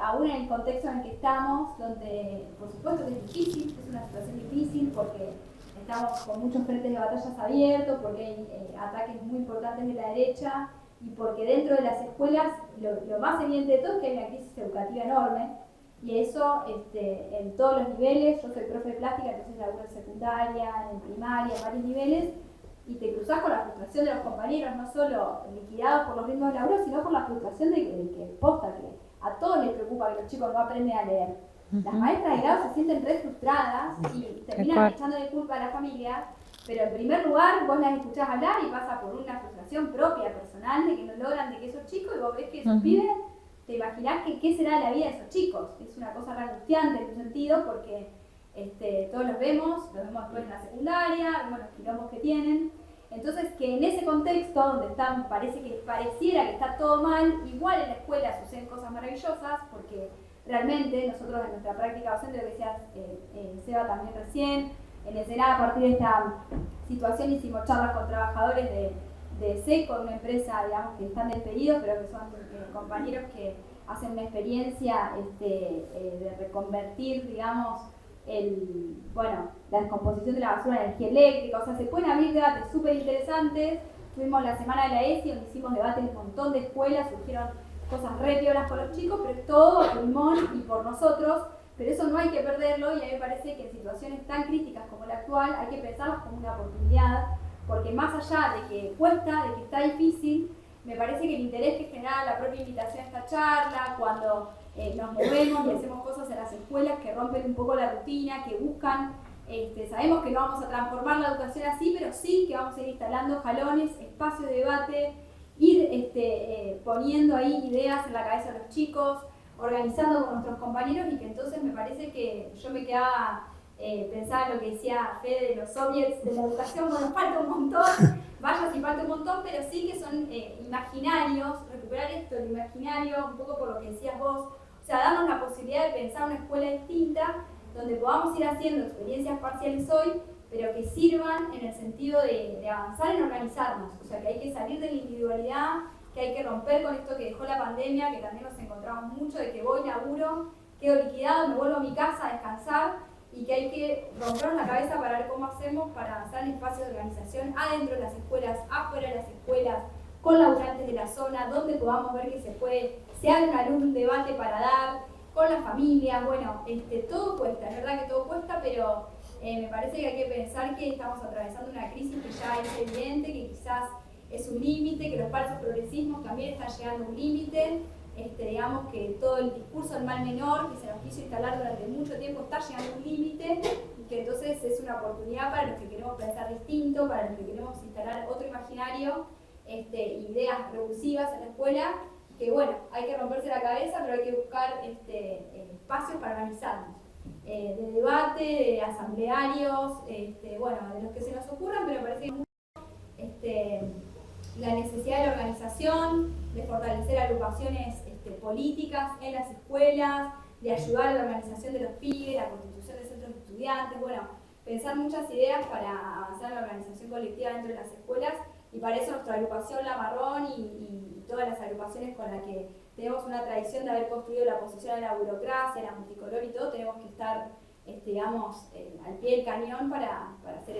Speaker 10: aún en el contexto en el que estamos, donde por supuesto que es difícil, es una situación difícil porque estamos con muchos frentes de batallas abiertos, porque hay ataques muy importantes de la derecha y porque dentro de las escuelas lo más evidente de todo es que hay una crisis educativa enorme y eso en todos los niveles. Yo soy profe de plástica, entonces laburo en secundaria, en primaria, en varios niveles, y te cruzás con la frustración de los compañeros, no solo liquidados por los ritmos de laburo, sino por la frustración de que posta, que a todos les preocupa que los chicos no aprenden a leer. Las maestras de grado se sienten re frustradas y terminan echando de culpa a la familia, pero en primer lugar vos las escuchás hablar y pasa por una frustración propia, personal, de que no logran de que esos chicos, y vos ves que esos pibes, te imaginás que qué será la vida de esos chicos. Es una cosa re angustiante en un sentido porque todos los vemos después en la secundaria, vemos los quilombos que tienen. Entonces, que en ese contexto donde pareciera que está todo mal, igual en la escuela suceden cosas maravillosas, porque realmente nosotros en nuestra práctica docente, lo que decía Seba también recién, en el Senado, a partir de esta situación hicimos charlas con trabajadores de SECO, una empresa, digamos, que están despedidos, pero que son compañeros que hacen una experiencia de reconvertir, digamos, la descomposición de la basura en energía eléctrica. O sea, se pueden abrir debates súper interesantes. Tuvimos la semana de la ESI, donde hicimos debates en un montón de escuelas, surgieron cosas re piolas con los chicos, pero es todo a pulmón y por nosotros. Pero eso no hay que perderlo, y a mí me parece que en situaciones tan críticas como la actual hay que pensarlas como una oportunidad, porque más allá de que cuesta, de que está difícil, me parece que el interés que genera la propia invitación a esta charla, cuando nos movemos y hacemos cosas en las escuelas que rompen un poco la rutina, que buscan, sabemos que no vamos a transformar la educación así, pero sí que vamos a ir instalando jalones, espacios de debate, ir poniendo ahí ideas en la cabeza de los chicos, organizando con nuestros compañeros, y que entonces me parece que yo me quedaba pensaba en lo que decía Fede de los soviets de la educación. Bueno, falta un montón, vaya si falta un montón, pero sí que son imaginarios, recuperar esto, el imaginario, un poco por lo que decías vos, o sea, darnos la posibilidad de pensar una escuela distinta, donde podamos ir haciendo experiencias parciales hoy, pero que sirvan en el sentido de avanzar en organizarnos, o sea, que hay que salir de la individualidad, que hay que romper con esto que dejó la pandemia, que también nos encontramos mucho, de que voy, laburo, quedo liquidado, me vuelvo a mi casa a descansar, y que hay que rompernos la cabeza para ver cómo hacemos para avanzar en espacios de organización adentro de las escuelas, afuera de las escuelas, con laburantes de la zona, donde podamos ver que se haga un debate para dar, con las familias. Bueno, todo cuesta, es verdad que todo cuesta, pero me parece que hay que pensar que estamos atravesando una crisis que ya es evidente, que quizás es un límite, que los falsos progresismos también están llegando a un límite. Digamos que todo el discurso del mal menor que se nos quiso instalar durante mucho tiempo está llegando a un límite, y que entonces es una oportunidad para los que queremos pensar distinto, para los que queremos instalar otro imaginario, ideas revulsivas en la escuela, que bueno, hay que romperse la cabeza, pero hay que buscar espacios para organizarnos, de debate, de asamblearios, bueno, de los que se nos ocurran, pero me parece que mucho la necesidad de la organización, de fortalecer agrupaciones políticas en las escuelas, de ayudar a la organización de los pibes, la constitución de centros de estudiantes, bueno, pensar muchas ideas para avanzar en la organización colectiva dentro de las escuelas, y para eso nuestra agrupación La Marrón y todas las agrupaciones con las que tenemos una tradición de haber construido la oposición a la burocracia, la multicolor y todo, tenemos que estar, digamos, al pie del cañón para hacer